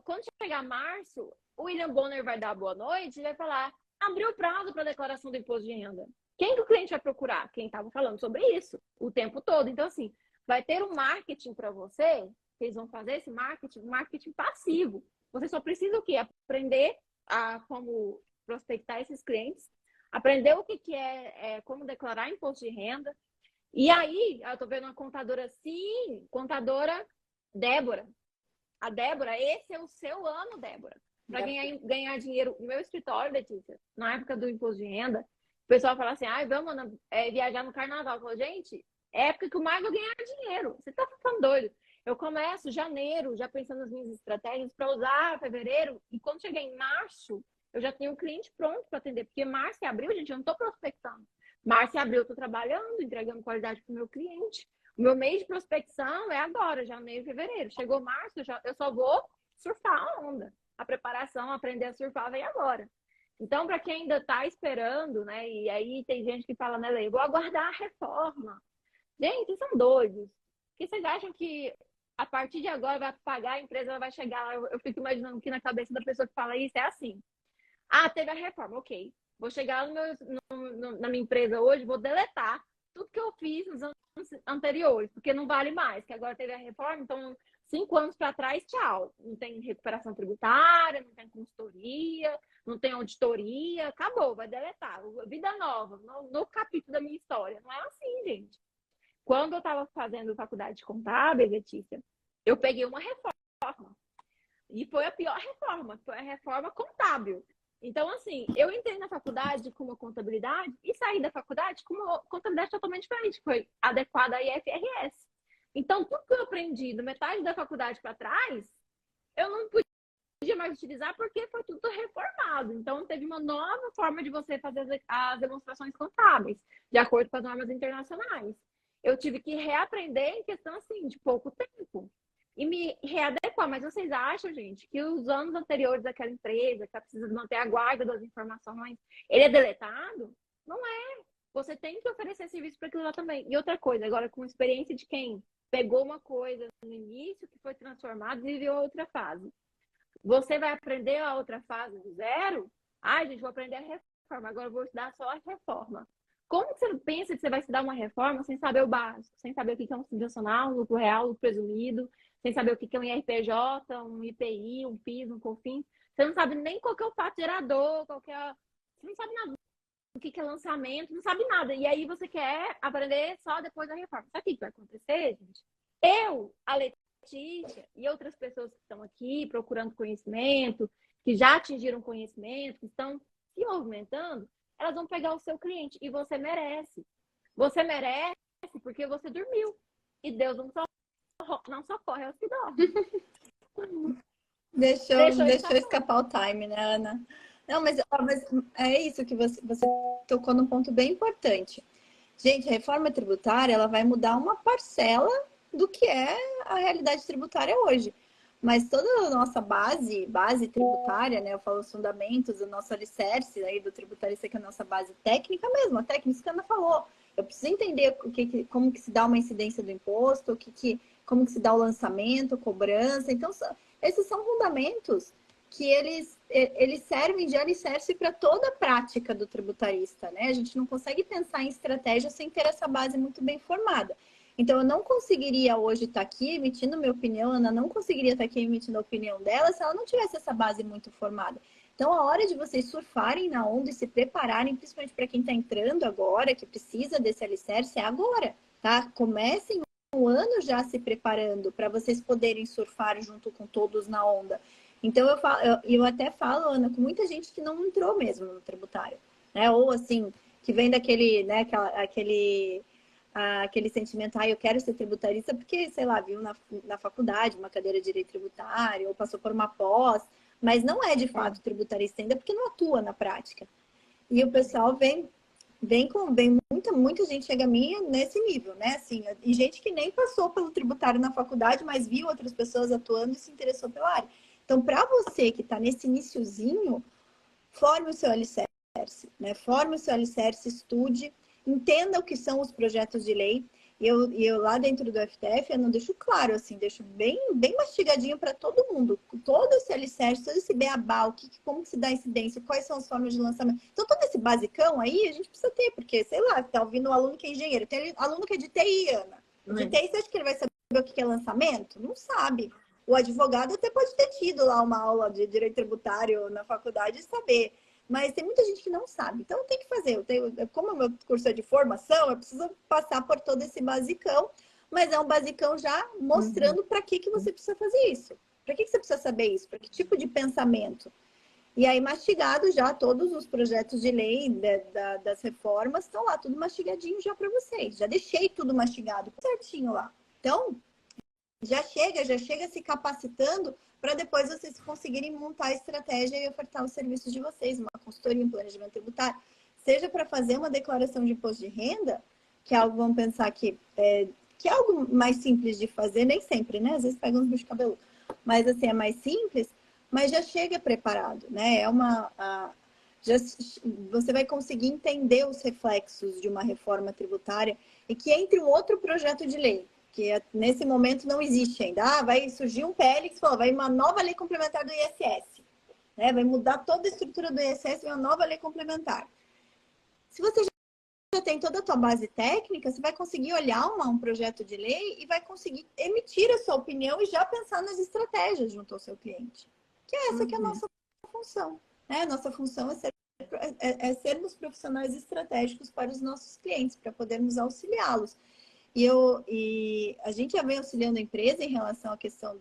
Quando chegar março, o William Bonner vai dar boa noite e vai falar: abriu o prazo para declaração do imposto de renda. Quem que o cliente vai procurar? Quem estava falando sobre isso o tempo todo. Então, assim, vai ter um marketing para você, que eles vão fazer esse marketing passivo. Você só precisa o quê? Aprender a como prospectar esses clientes, aprender o que é como declarar imposto de renda. E aí, eu tô vendo uma contadora, sim, contadora Débora. A Débora, esse é o seu ano, Débora. Para ganhar dinheiro no meu escritório, Letícia, na época do imposto de renda, o pessoal fala assim, vamos viajar no carnaval. Eu falo, gente, É a época que eu mais vou ganhar dinheiro. Você tá ficando doido. Eu começo janeiro, já pensando nas minhas estratégias para usar fevereiro, e quando chegar em março, eu já tenho um cliente pronto para atender, porque março e abril, gente, eu não estou prospectando. Março e abril eu estou trabalhando, entregando qualidade para o meu cliente. O meu mês de prospecção é agora, janeiro e fevereiro. Chegou março, eu só vou surfar a onda. A preparação, aprender a surfar vem agora. Então, para quem ainda está esperando, né? E aí tem gente que fala, né, Lei, vou aguardar a reforma. Gente, vocês são doidos. Porque vocês acham que a partir de agora vai pagar, a empresa ela vai chegar lá. Eu fico imaginando que na cabeça da pessoa que fala isso é assim. Ah, teve a reforma, ok. Vou chegar na minha empresa hoje, vou deletar tudo que eu fiz nos anos anteriores, porque não vale mais, que agora teve a reforma, então 5 anos para trás, tchau. Não tem recuperação tributária, não tem consultoria, não tem auditoria, acabou, vai deletar. Vida nova, no capítulo da minha história. Não é assim, gente. Quando eu estava fazendo faculdade de contábil, Letícia, eu peguei uma reforma. E foi a pior reforma, foi a reforma contábil. Então, assim, eu entrei na faculdade com uma contabilidade e saí da faculdade com uma contabilidade totalmente diferente, que foi adequada à IFRS. Então, tudo que eu aprendi da metade da faculdade para trás, eu não podia mais utilizar porque foi tudo reformado. Então, teve uma nova forma de você fazer as demonstrações contábeis, de acordo com as normas internacionais. Eu tive que reaprender em questão, assim, de pouco tempo. E me readequar. Mas vocês acham, gente, que os anos anteriores daquela empresa, que está precisando manter a guarda das informações, ele é deletado? Não é. Você tem que oferecer serviço para aquilo lá também. E outra coisa, agora com experiência de quem pegou uma coisa no início, que foi transformada e viveu a outra fase. Você vai aprender a outra fase do zero? Ai, gente, vou aprender a reforma, agora eu vou estudar só a reforma. Como você pensa que você vai estudar uma reforma sem saber o básico, sem saber o que é um subvencional, um lucro real, um lucro presumido, sem saber o que é um IRPJ, um IPI, um PIS, um COFINS? Você não sabe nem qual que é o fato gerador, você não sabe nada o que é lançamento, não sabe nada. E aí você quer aprender só depois da reforma. Sabe o que vai acontecer, gente? A Letícia e outras pessoas que estão aqui procurando conhecimento, que já atingiram conhecimento, que estão se movimentando, elas vão pegar o seu cliente. E você merece. Você merece porque você dormiu. E Deus não socorre aos que dormem. Deixou escapar o time, né, Ana? Não, mas é isso que você tocou num ponto bem importante. Gente, a reforma tributária, ela vai mudar uma parcela do que é a realidade tributária hoje. Mas toda a nossa base tributária, né? Eu falo os fundamentos, o nosso alicerce aí do tributarista, que é a nossa base técnica mesmo, a técnica que a Ana falou. Eu preciso entender como que se dá uma incidência do imposto, como que se dá o lançamento, cobrança. Então, esses são fundamentos que eles servem de alicerce para toda a prática do tributarista, né? A gente não consegue pensar em estratégia sem ter essa base muito bem formada. Então, eu não conseguiria hoje estar aqui emitindo minha opinião, a Ana não conseguiria estar aqui emitindo a opinião dela se ela não tivesse essa base muito formada. Então, a hora de vocês surfarem na onda e se prepararem, principalmente para quem está entrando agora, que precisa desse alicerce, é agora, tá? Comecem um ano já se preparando para vocês poderem surfar junto com todos na onda. Então, eu até falo, Ana, com muita gente que não entrou mesmo no tributário, né? Ou assim, que vem daquele, né, aquele sentimento, eu quero ser tributarista porque, sei lá, viu na faculdade uma cadeira de direito tributário, ou passou por uma pós, mas não é de fato tributarista ainda porque não atua na prática. E o pessoal vem muita gente chega a mim nesse nível, né? Assim, e gente que nem passou pelo tributário na faculdade, mas viu outras pessoas atuando e se interessou pela área. Então, para você que está nesse iniciozinho, forme o seu alicerce, né? Forme o seu alicerce, estude, entenda o que são os projetos de lei. E eu lá dentro do FTF, eu não deixo claro, assim, deixo bem mastigadinho para todo mundo. Todo esse alicerce, todo esse beabá, como que se dá incidência, quais são as formas de lançamento. Então, todo esse basicão aí, a gente precisa ter, porque, sei lá, tá ouvindo um aluno que é engenheiro, tem aluno que é de TI, Ana. De TI, você acha que ele vai saber o que é lançamento? Não sabe. O advogado até pode ter tido lá uma aula de direito tributário na faculdade e saber. Mas tem muita gente que não sabe. Então, tem que fazer. Como o meu curso é de formação, eu preciso passar por todo esse basicão. Mas é um basicão já mostrando para que você precisa fazer isso. Para que você precisa saber isso? Para que tipo de pensamento? E aí, mastigado já, todos os projetos de lei das reformas estão lá, tudo mastigadinho já para vocês. Já deixei tudo mastigado certinho lá. Então, já chega se capacitando para depois vocês conseguirem montar a estratégia e ofertar os serviços de vocês, uma consultoria, um planejamento tributário, seja para fazer uma declaração de imposto de renda, que é algo, vamos pensar que é algo mais simples de fazer, nem sempre, né? Às vezes pega uns bichos cabeludos, mas assim, é mais simples, mas já chega preparado, né? Você vai conseguir entender os reflexos de uma reforma tributária e que entre um outro projeto de lei, que nesse momento não existe ainda. Vai surgir um PL que fala, vai uma nova lei complementar do ISS, né? Vai mudar toda a estrutura do ISS, vai uma nova lei complementar. Se você já tem toda a tua base técnica, você vai conseguir olhar um projeto de lei e vai conseguir emitir a sua opinião e já pensar nas estratégias junto ao seu cliente. Que é essa que é a nossa função, né? A nossa função é sermos profissionais estratégicos para os nossos clientes, para podermos auxiliá-los. E a gente já vem auxiliando a empresa em relação à questão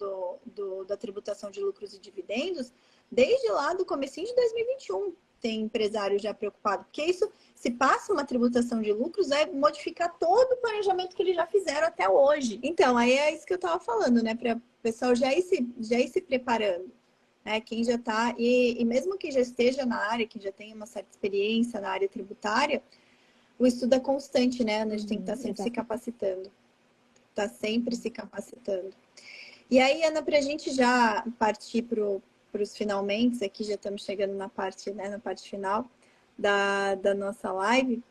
da tributação de lucros e dividendos desde lá do comecinho de 2021. Tem empresário já preocupado, porque isso, se passa uma tributação de lucros, vai modificar todo o planejamento que eles já fizeram até hoje. Então, aí é isso que eu estava falando, né? Para o pessoal já ir se preparando. Né? Quem já está, e mesmo que já esteja na área, que já tenha uma certa experiência na área tributária, o estudo é constante, né? A gente tem que estar sempre se capacitando. Está sempre se capacitando. E aí, Ana, para a gente já partir para os finalmente, aqui já estamos chegando na parte, né, na parte final da nossa live.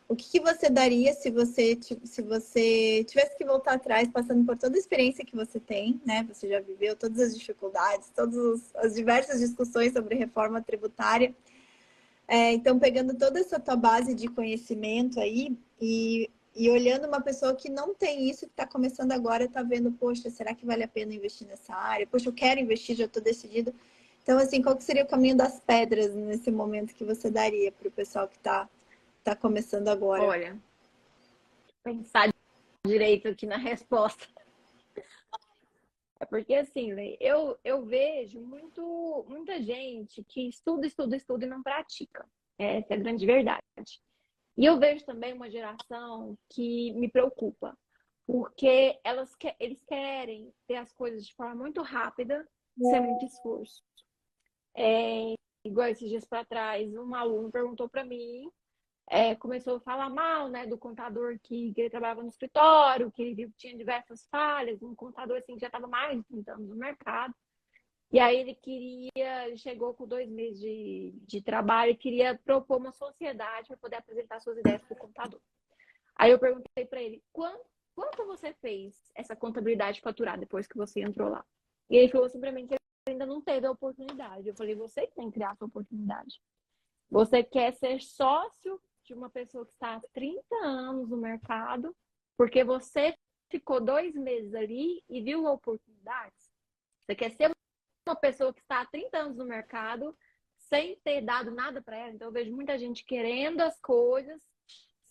O que você daria se você tivesse que voltar atrás, passando por toda a experiência que você tem, né? Você já viveu todas as dificuldades, todas as diversas discussões sobre reforma tributária. Então, pegando toda essa tua base de conhecimento aí e olhando uma pessoa que não tem isso, que está começando agora, está vendo, poxa, será que vale a pena investir nessa área? Poxa, eu quero investir, já estou decidido. Então, assim, qual que seria o caminho das pedras nesse momento que você daria para o pessoal que está começando agora? Olha, pensar direito aqui na resposta. É porque, assim, Lei, eu vejo muita gente que estuda e não pratica. Essa é a grande verdade. E eu vejo também uma geração que me preocupa, porque eles querem ter as coisas de forma muito rápida, sem muito esforço. Igual esses dias para trás, um aluno perguntou para mim, começou a falar mal, né, do contador que ele trabalhava no escritório, que ele tinha diversas falhas, um contador assim, que já estava mais de 30 anos no mercado. E aí ele chegou com 2 meses de trabalho e queria propor uma sociedade para poder apresentar suas ideias para o contador. Aí eu perguntei para ele, quanto você fez essa contabilidade faturar depois que você entrou lá? E ele falou simplesmente que ele ainda não teve a oportunidade. Eu falei, você que tem que criar a sua oportunidade. Você quer ser sócio de uma pessoa que está há 30 anos no mercado, porque você ficou 2 meses ali e viu oportunidades? Você quer ser uma pessoa que está há 30 anos no mercado sem ter dado nada para ela? Então, eu vejo muita gente querendo as coisas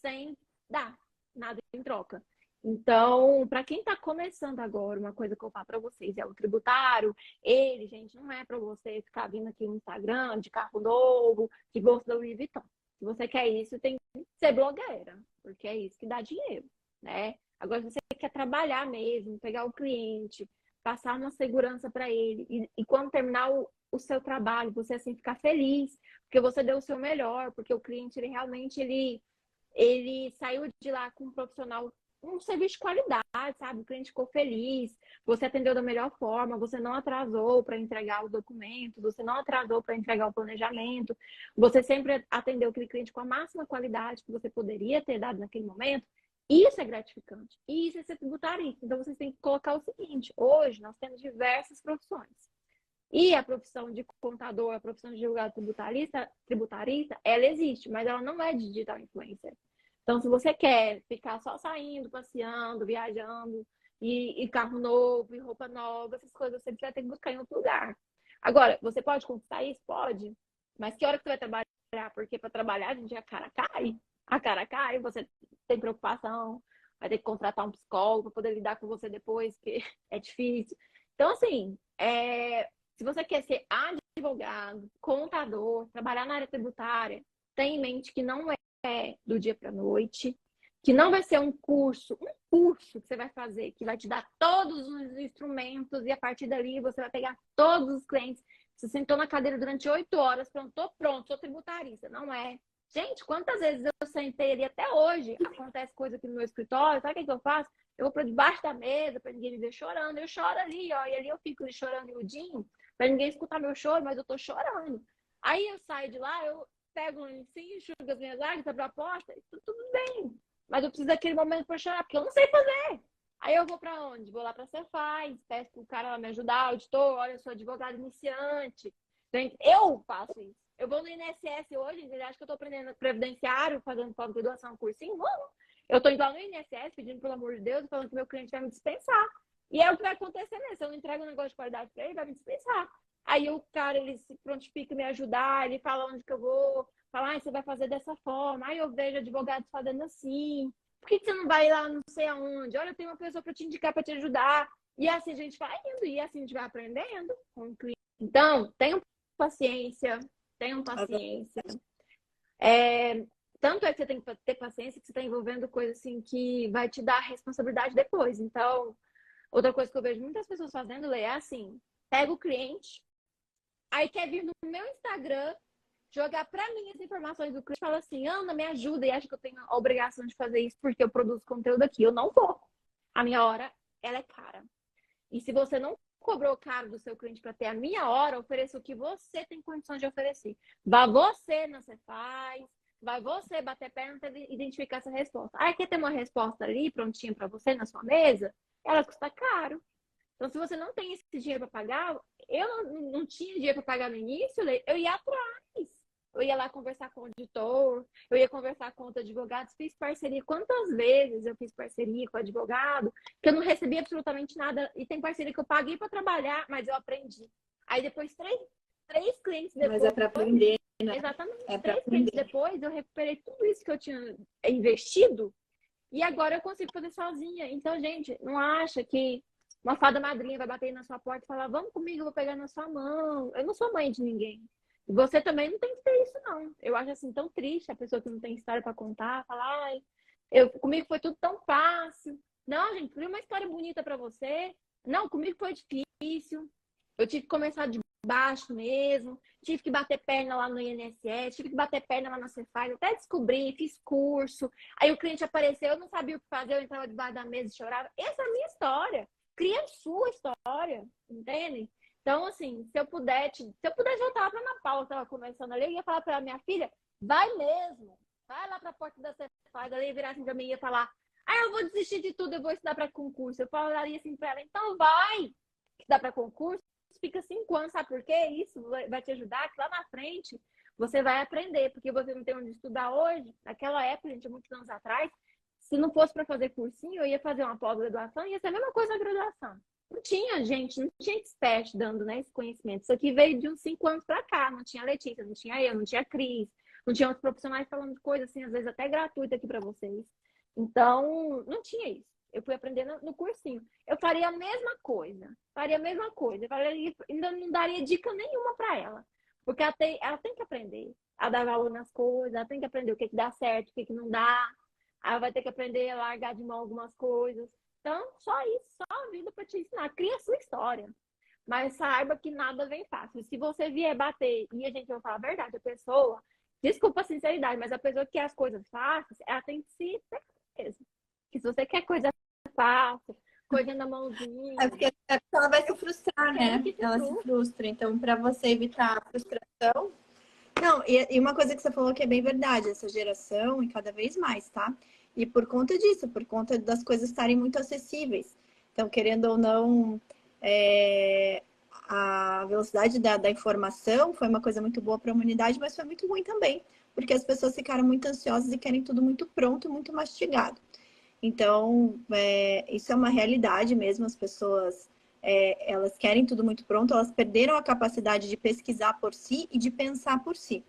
sem dar nada em troca. Então, para quem está começando agora, uma coisa que eu falo para vocês é o tributário. Ele, gente, não é para você ficar vindo aqui no Instagram de carro novo, de bolsa da Louis Vuitton. Se você quer isso, tem que ser blogueira, porque é isso que dá dinheiro, né? Agora, se você quer trabalhar mesmo, pegar o cliente, passar uma segurança para ele, e quando terminar o seu trabalho, você assim ficar feliz, porque você deu o seu melhor, porque o cliente, ele realmente, ele saiu de lá com um profissional, um serviço de qualidade, sabe? O cliente ficou feliz, você atendeu da melhor forma, você não atrasou para entregar os documentos, você não atrasou para entregar o planejamento, você sempre atendeu aquele cliente com a máxima qualidade que você poderia ter dado naquele momento. Isso é gratificante. E isso é ser tributarista. Então, vocês têm que colocar o seguinte, hoje nós temos diversas profissões. E a profissão de contador, a profissão de advogado tributarista, ela existe, mas ela não é digital influencer. Então, se você quer ficar só saindo, passeando, viajando, e carro novo, e roupa nova, essas coisas, você vai ter que buscar em outro lugar. Agora, você pode conquistar isso? Pode. Mas que hora que você vai trabalhar? Porque para trabalhar, a gente, a cara cai, você tem preocupação, vai ter que contratar um psicólogo para poder lidar com você depois, que é difícil. Então, assim, se você quer ser advogado, contador, trabalhar na área tributária, tenha em mente que não é do dia para a noite, que não vai ser um curso que você vai fazer, que vai te dar todos os instrumentos e a partir dali você vai pegar todos os clientes. Você sentou na cadeira durante 8 horas, pronto, sou tributarista. Não é. Gente, quantas vezes eu sentei ali até hoje, acontece coisa aqui no meu escritório, sabe o que eu faço? Eu vou para debaixo da mesa para ninguém me ver chorando. Eu choro ali, ó, e ali eu fico ali chorando miudinho, para ninguém escutar meu choro, mas eu tô chorando. Aí eu saio de lá, eu pego um lencinho, enxugo as minhas lágrimas, abro a porta, e tudo bem. Mas eu preciso daquele momento para chorar, porque eu não sei fazer. Aí eu vou para onde? Vou lá para a Cefaz, peço pro cara lá me ajudar, auditor, olha, eu sou advogado iniciante. Gente, eu faço isso. Eu vou no INSS hoje, ele acha que eu tô aprendendo previdenciário, fazendo pós-graduação, cursinho? Vamos. Eu tô indo lá no INSS, pedindo pelo amor de Deus, falando que meu cliente vai me dispensar. E é o que vai acontecer, né? Se eu não entrego um negócio de qualidade para ele, vai me dispensar. Aí o cara, ele se prontifica me ajudar, ele fala onde que eu vou, fala, você vai fazer dessa forma. Aí eu vejo advogados fazendo assim. Por que você não vai lá não sei aonde? Olha, tem uma pessoa para te indicar, para te ajudar. E assim a gente vai indo, e assim a gente vai aprendendo com o cliente. Então, tenham paciência. Tanto é que você tem que ter paciência que você está envolvendo coisa assim que vai te dar responsabilidade depois. Então, outra coisa que eu vejo muitas pessoas fazendo é assim, pega o cliente, aí quer vir no meu Instagram, jogar para mim as informações do cliente e fala assim, Ana, me ajuda, e acha que eu tenho a obrigação de fazer isso porque eu produzo conteúdo aqui. Eu não vou. A minha hora, ela é cara. E se você não cobrou caro do seu cliente para ter a minha hora, ofereça o que você tem condições de oferecer. Vá você na Cefaz, vai você bater perna para identificar essa resposta. Ah, quer ter uma resposta ali prontinha para você na sua mesa? Ela custa caro. Então, se você não tem esse dinheiro para pagar, eu não tinha dinheiro para pagar no início, eu ia atrás. Eu ia lá conversar com o auditor, eu ia conversar com outros advogados, fiz parceria. Quantas vezes eu fiz parceria com o advogado que eu não recebi absolutamente nada? E tem parceria que eu paguei para trabalhar, mas eu aprendi. Aí depois, três clientes depois... Mas é para aprender, né? Exatamente. 3 clientes depois, eu recuperei tudo isso que eu tinha investido e agora eu consigo fazer sozinha. Então, gente, não acha que uma fada madrinha vai bater na sua porta e falar, vamos comigo, eu vou pegar na sua mão. Eu não sou mãe de ninguém. Você também não tem que ter isso, não. Eu acho assim tão triste a pessoa que não tem história para contar, falar, ai, comigo foi tudo tão fácil. Não, gente, cria uma história bonita para você. Não, comigo foi difícil. Eu tive que começar de baixo mesmo, tive que bater perna lá no INSS, tive que bater perna lá na Cefaz, até descobri, fiz curso. Aí o cliente apareceu, eu não sabia o que fazer, eu entrava debaixo da mesa e chorava. Essa é a minha história. Cria a sua história, entende? Então, assim, se eu puder voltar para a Ana Paula, que estava conversando ali, eu ia falar para a minha filha, vai mesmo, vai lá para a porta da Cefaz, ela ia virar assim para mim e ia falar, eu vou desistir de tudo, eu vou estudar para concurso. Eu falaria assim para ela, então vai estudar para concurso, fica 5 anos, sabe por quê? Isso vai te ajudar, que lá na frente você vai aprender, porque você não tem onde estudar hoje. Naquela época, gente, há muitos anos atrás, se não fosse para fazer cursinho, eu ia fazer uma pós-graduação, ia ser a mesma coisa na graduação. Não tinha gente, não tinha expert dando, né, esse conhecimento. Isso aqui veio de uns 5 anos para cá. Não tinha Letícia, não tinha eu, não tinha Cris, não tinha outros profissionais falando de coisas assim, às vezes até gratuita aqui para vocês. Então, não tinha isso. Eu fui aprendendo no cursinho. Eu faria a mesma coisa. Ainda não daria dica nenhuma para ela. Porque ela tem que aprender a dar valor nas coisas, ela tem que aprender o que dá certo, o que não dá. Ela vai ter que aprender a largar de mão algumas coisas. Então, só isso, só a vida para te ensinar. Cria a sua história. Mas saiba que nada vem fácil. Se você vier bater, e a gente vai falar a verdade, a pessoa, desculpa a sinceridade, mas a pessoa que quer as coisas fáceis, ela tem que se ter mesmo. Que se você quer coisa fácil, coisa na mãozinha. É porque ela vai se frustrar, né? Ela se frustra. Então, para você evitar a frustração. Não, e uma coisa que você falou que é bem verdade, essa geração, e cada vez mais, tá? E por conta disso, por conta das coisas estarem muito acessíveis. Então, querendo ou não, a velocidade da informação foi uma coisa muito boa para a humanidade, mas foi muito ruim também, porque as pessoas ficaram muito ansiosas e querem tudo muito pronto, muito mastigado. Então, isso é uma realidade mesmo, as pessoas, elas querem tudo muito pronto, elas perderam a capacidade de pesquisar por si e de pensar por si.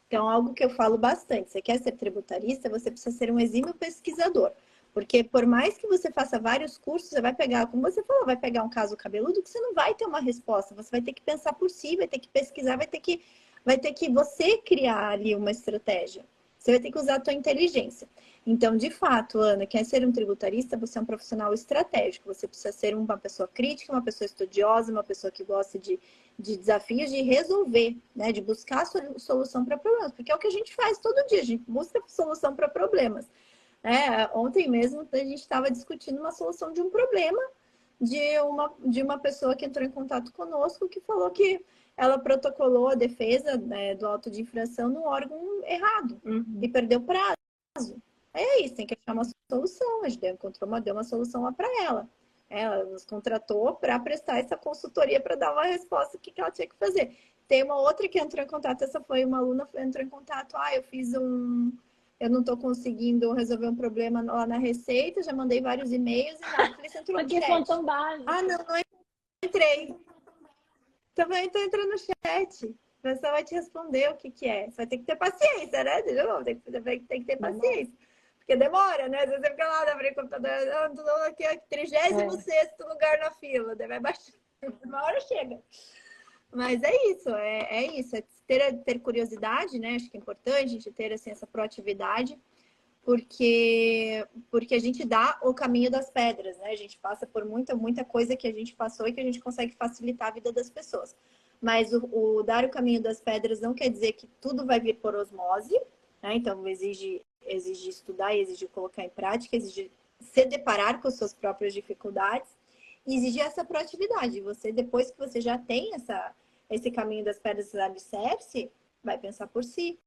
Então, algo que eu falo bastante, você quer ser tributarista, você precisa ser um exímio pesquisador. Porque por mais que você faça vários cursos, você vai pegar, como você falou, vai pegar um caso cabeludo que você não vai ter uma resposta. Você vai ter que pensar por si, vai ter que pesquisar, vai ter que você criar ali uma estratégia. Você vai ter que usar a tua inteligência. Então, de fato, Ana, quer ser um tributarista, você é um profissional estratégico. Você precisa ser uma pessoa crítica, uma pessoa estudiosa, uma pessoa que gosta de desafios, de resolver, né? De buscar solução para problemas. Porque é o que a gente faz todo dia, a gente busca solução para problemas. Ontem mesmo a gente estava discutindo uma solução de um problema de uma pessoa que entrou em contato conosco que falou que ela protocolou a defesa, né, do auto de infração no órgão errado e perdeu prazo. É isso, tem que achar uma solução. A gente deu uma solução lá para ela. Ela nos contratou para prestar essa consultoria para dar uma resposta do que ela tinha que fazer. Tem uma outra que entrou em contato, essa foi uma aluna que entrou em contato. Eu não estou conseguindo resolver um problema lá na Receita, já mandei vários e-mails e nada. Falei, você entrou no chat? Ah, não entrei. Também estou entrando no chat. A pessoa vai te responder o que é. Você vai ter que ter paciência, né? De novo, tem que ter paciência. Porque demora, né? Às vezes você fica lá na frente do computador, estou aqui, 36º lugar na fila. Daí vai baixando. Uma hora chega. Mas é isso, é ter curiosidade, né? Acho que é importante a gente ter assim, essa proatividade, porque a gente dá o caminho das pedras, né? A gente passa por muita coisa que a gente passou e que a gente consegue facilitar a vida das pessoas. Mas o dar o caminho das pedras não quer dizer que tudo vai vir por osmose, né? Então exige estudar, exige colocar em prática, exige se deparar com as suas próprias dificuldades e exigir essa proatividade. Você, depois que você já tem esse caminho das pedras, esse alicerce, vai pensar por si,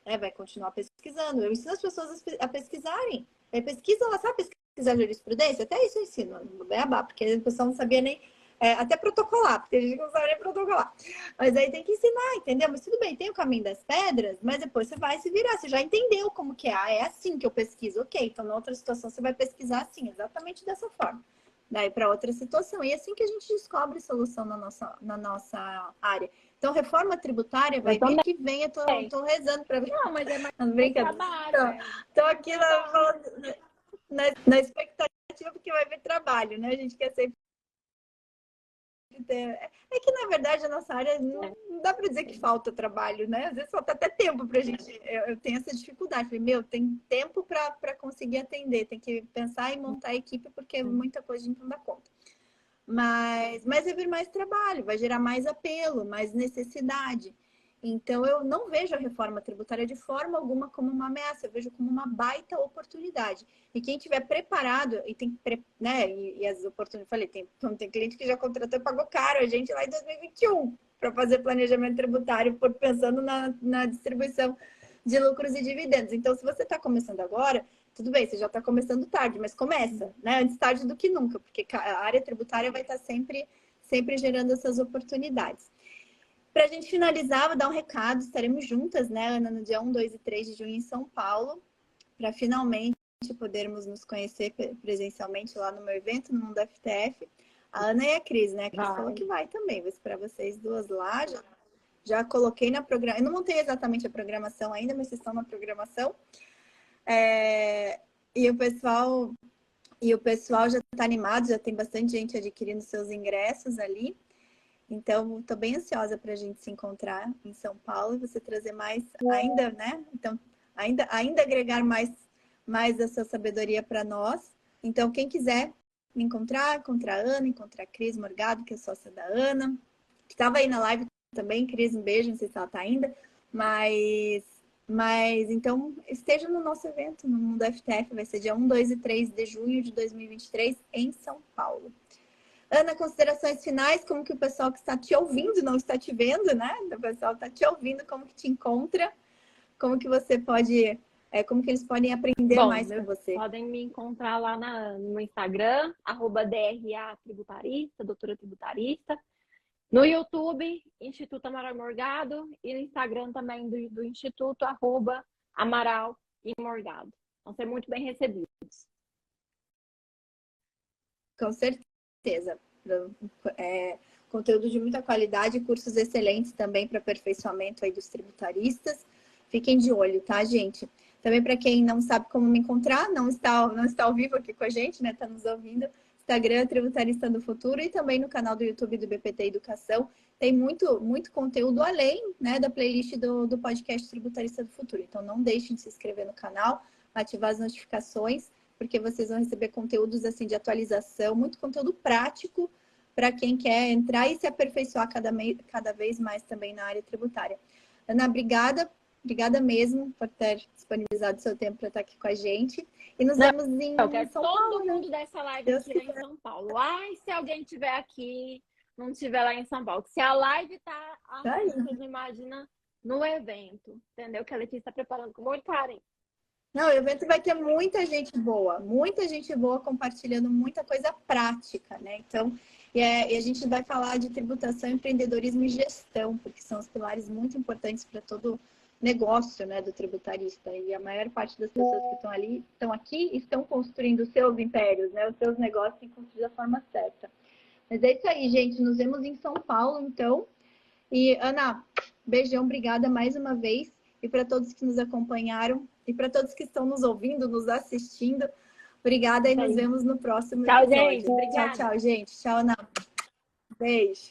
né? Vai continuar pesquisando. Eu ensino as pessoas a pesquisarem. Pesquisa, ela sabe pesquisar jurisprudência? Até isso eu ensino no Beabá, porque a pessoa não sabia nem... até protocolar, porque a gente não sabe nem protocolar. Mas aí tem que ensinar, entendeu? Mas tudo bem, tem o caminho das pedras, mas depois você vai se virar. Você já entendeu como que é. Ah, é assim que eu pesquiso. Ok, então na outra situação você vai pesquisar assim, exatamente dessa forma. Daí para outra situação. E é assim que a gente descobre solução na nossa área. Então, reforma tributária vai vir que vem. Eu tô rezando para ver. Não, mas é mais trabalho. Estou aqui na expectativa, porque vai vir trabalho, né? A gente quer sempre ter... É que, na verdade, a nossa área não dá para dizer que falta trabalho, né? Às vezes falta até tempo para a gente. Eu tenho essa dificuldade. Falei, tem tempo para conseguir atender. Tem que pensar em montar a equipe, porque muita coisa a gente não dá conta. Mas vai vir mais trabalho, vai gerar mais apelo, mais necessidade. Então, eu não vejo a reforma tributária de forma alguma como uma ameaça, eu vejo como uma baita oportunidade. E quem tiver preparado, e tem, né, e as oportunidades, falei, tem cliente que já contratou e pagou caro a gente lá em 2021 para fazer planejamento tributário, pensando na distribuição de lucros e dividendos. Então, se você está começando agora, tudo bem, você já está começando tarde, mas começa, né? Antes tarde do que nunca, porque a área tributária vai estar sempre gerando essas oportunidades. Para a gente finalizar, vou dar um recado, estaremos juntas, né, Ana, no dia 1, 2 e 3 de junho em São Paulo, para finalmente podermos nos conhecer presencialmente lá no meu evento, no Mundo FTF. A Ana e a Cris, né? A Cris falou que vai também, vou esperar vocês duas lá, já coloquei na programação, eu não montei exatamente a programação ainda, mas vocês estão na programação. E o pessoal já está animado, já tem bastante gente adquirindo seus ingressos ali. Então, estou bem ansiosa para a gente se encontrar em São Paulo e você trazer mais ainda, né? Então, ainda agregar mais essa sabedoria para nós. Então, quem quiser me encontrar a Ana, encontrar a Cris Morgado, que é sócia da Ana, que estava aí na live também. Cris, um beijo, não sei se ela está ainda, mas então esteja no nosso evento, no Mundo FTF, vai ser dia 1, 2 e 3 de junho de 2023 em São Paulo. Ana, considerações finais, como que o pessoal que está te ouvindo, não está te vendo, né? O pessoal está te ouvindo, como que te encontra, como que você pode, como que eles podem aprender mais com você? Podem me encontrar lá no Instagram, @DRA Tributarista, doutora tributarista. No YouTube, Instituto Amaral Morgado, e no Instagram também do Instituto, @Amaral e Morgado. Vão ser muito bem recebidos. Com certeza. Conteúdo de muita qualidade, cursos excelentes também para aperfeiçoamento aí dos tributaristas. Fiquem de olho, tá, gente? Também para quem não sabe como me encontrar, não está ao vivo aqui com a gente, né? Está nos ouvindo. Instagram, Tributarista do Futuro, e também no canal do YouTube do BPT Educação. Tem muito conteúdo além, né, da playlist do podcast Tributarista do Futuro. Então, não deixem de se inscrever no canal, ativar as notificações, porque vocês vão receber conteúdos assim de atualização, muito conteúdo prático para quem quer entrar e se aperfeiçoar cada vez mais também na área tributária. Ana, obrigada mesmo por ter disponibilizado seu tempo para estar aqui com a gente. E nos vemos em São Paulo. Todo mundo dessa live estiver em São Paulo. Ai, se alguém estiver aqui, não estiver lá em São Paulo. Se a live está assim, vocês imaginam no evento, entendeu? Que a Letícia está preparando com muito carinho. Não, o evento vai ter muita gente boa compartilhando muita coisa prática, né? Então, e a gente vai falar de tributação, empreendedorismo e gestão, porque são os pilares muito importantes para todo negócio, né, do tributarista. E a maior parte das pessoas que estão aqui, estão construindo os seus impérios, né? Os seus negócios têm que construir da forma certa. Mas é isso aí, gente. Nos vemos em São Paulo, então. E, Ana, beijão, obrigada mais uma vez. E para todos que nos acompanharam e para todos que estão nos ouvindo, nos assistindo, obrigada e nos vemos no próximo episódio. Gente. Obrigada. Tchau, gente. Tchau, Ana. Beijo.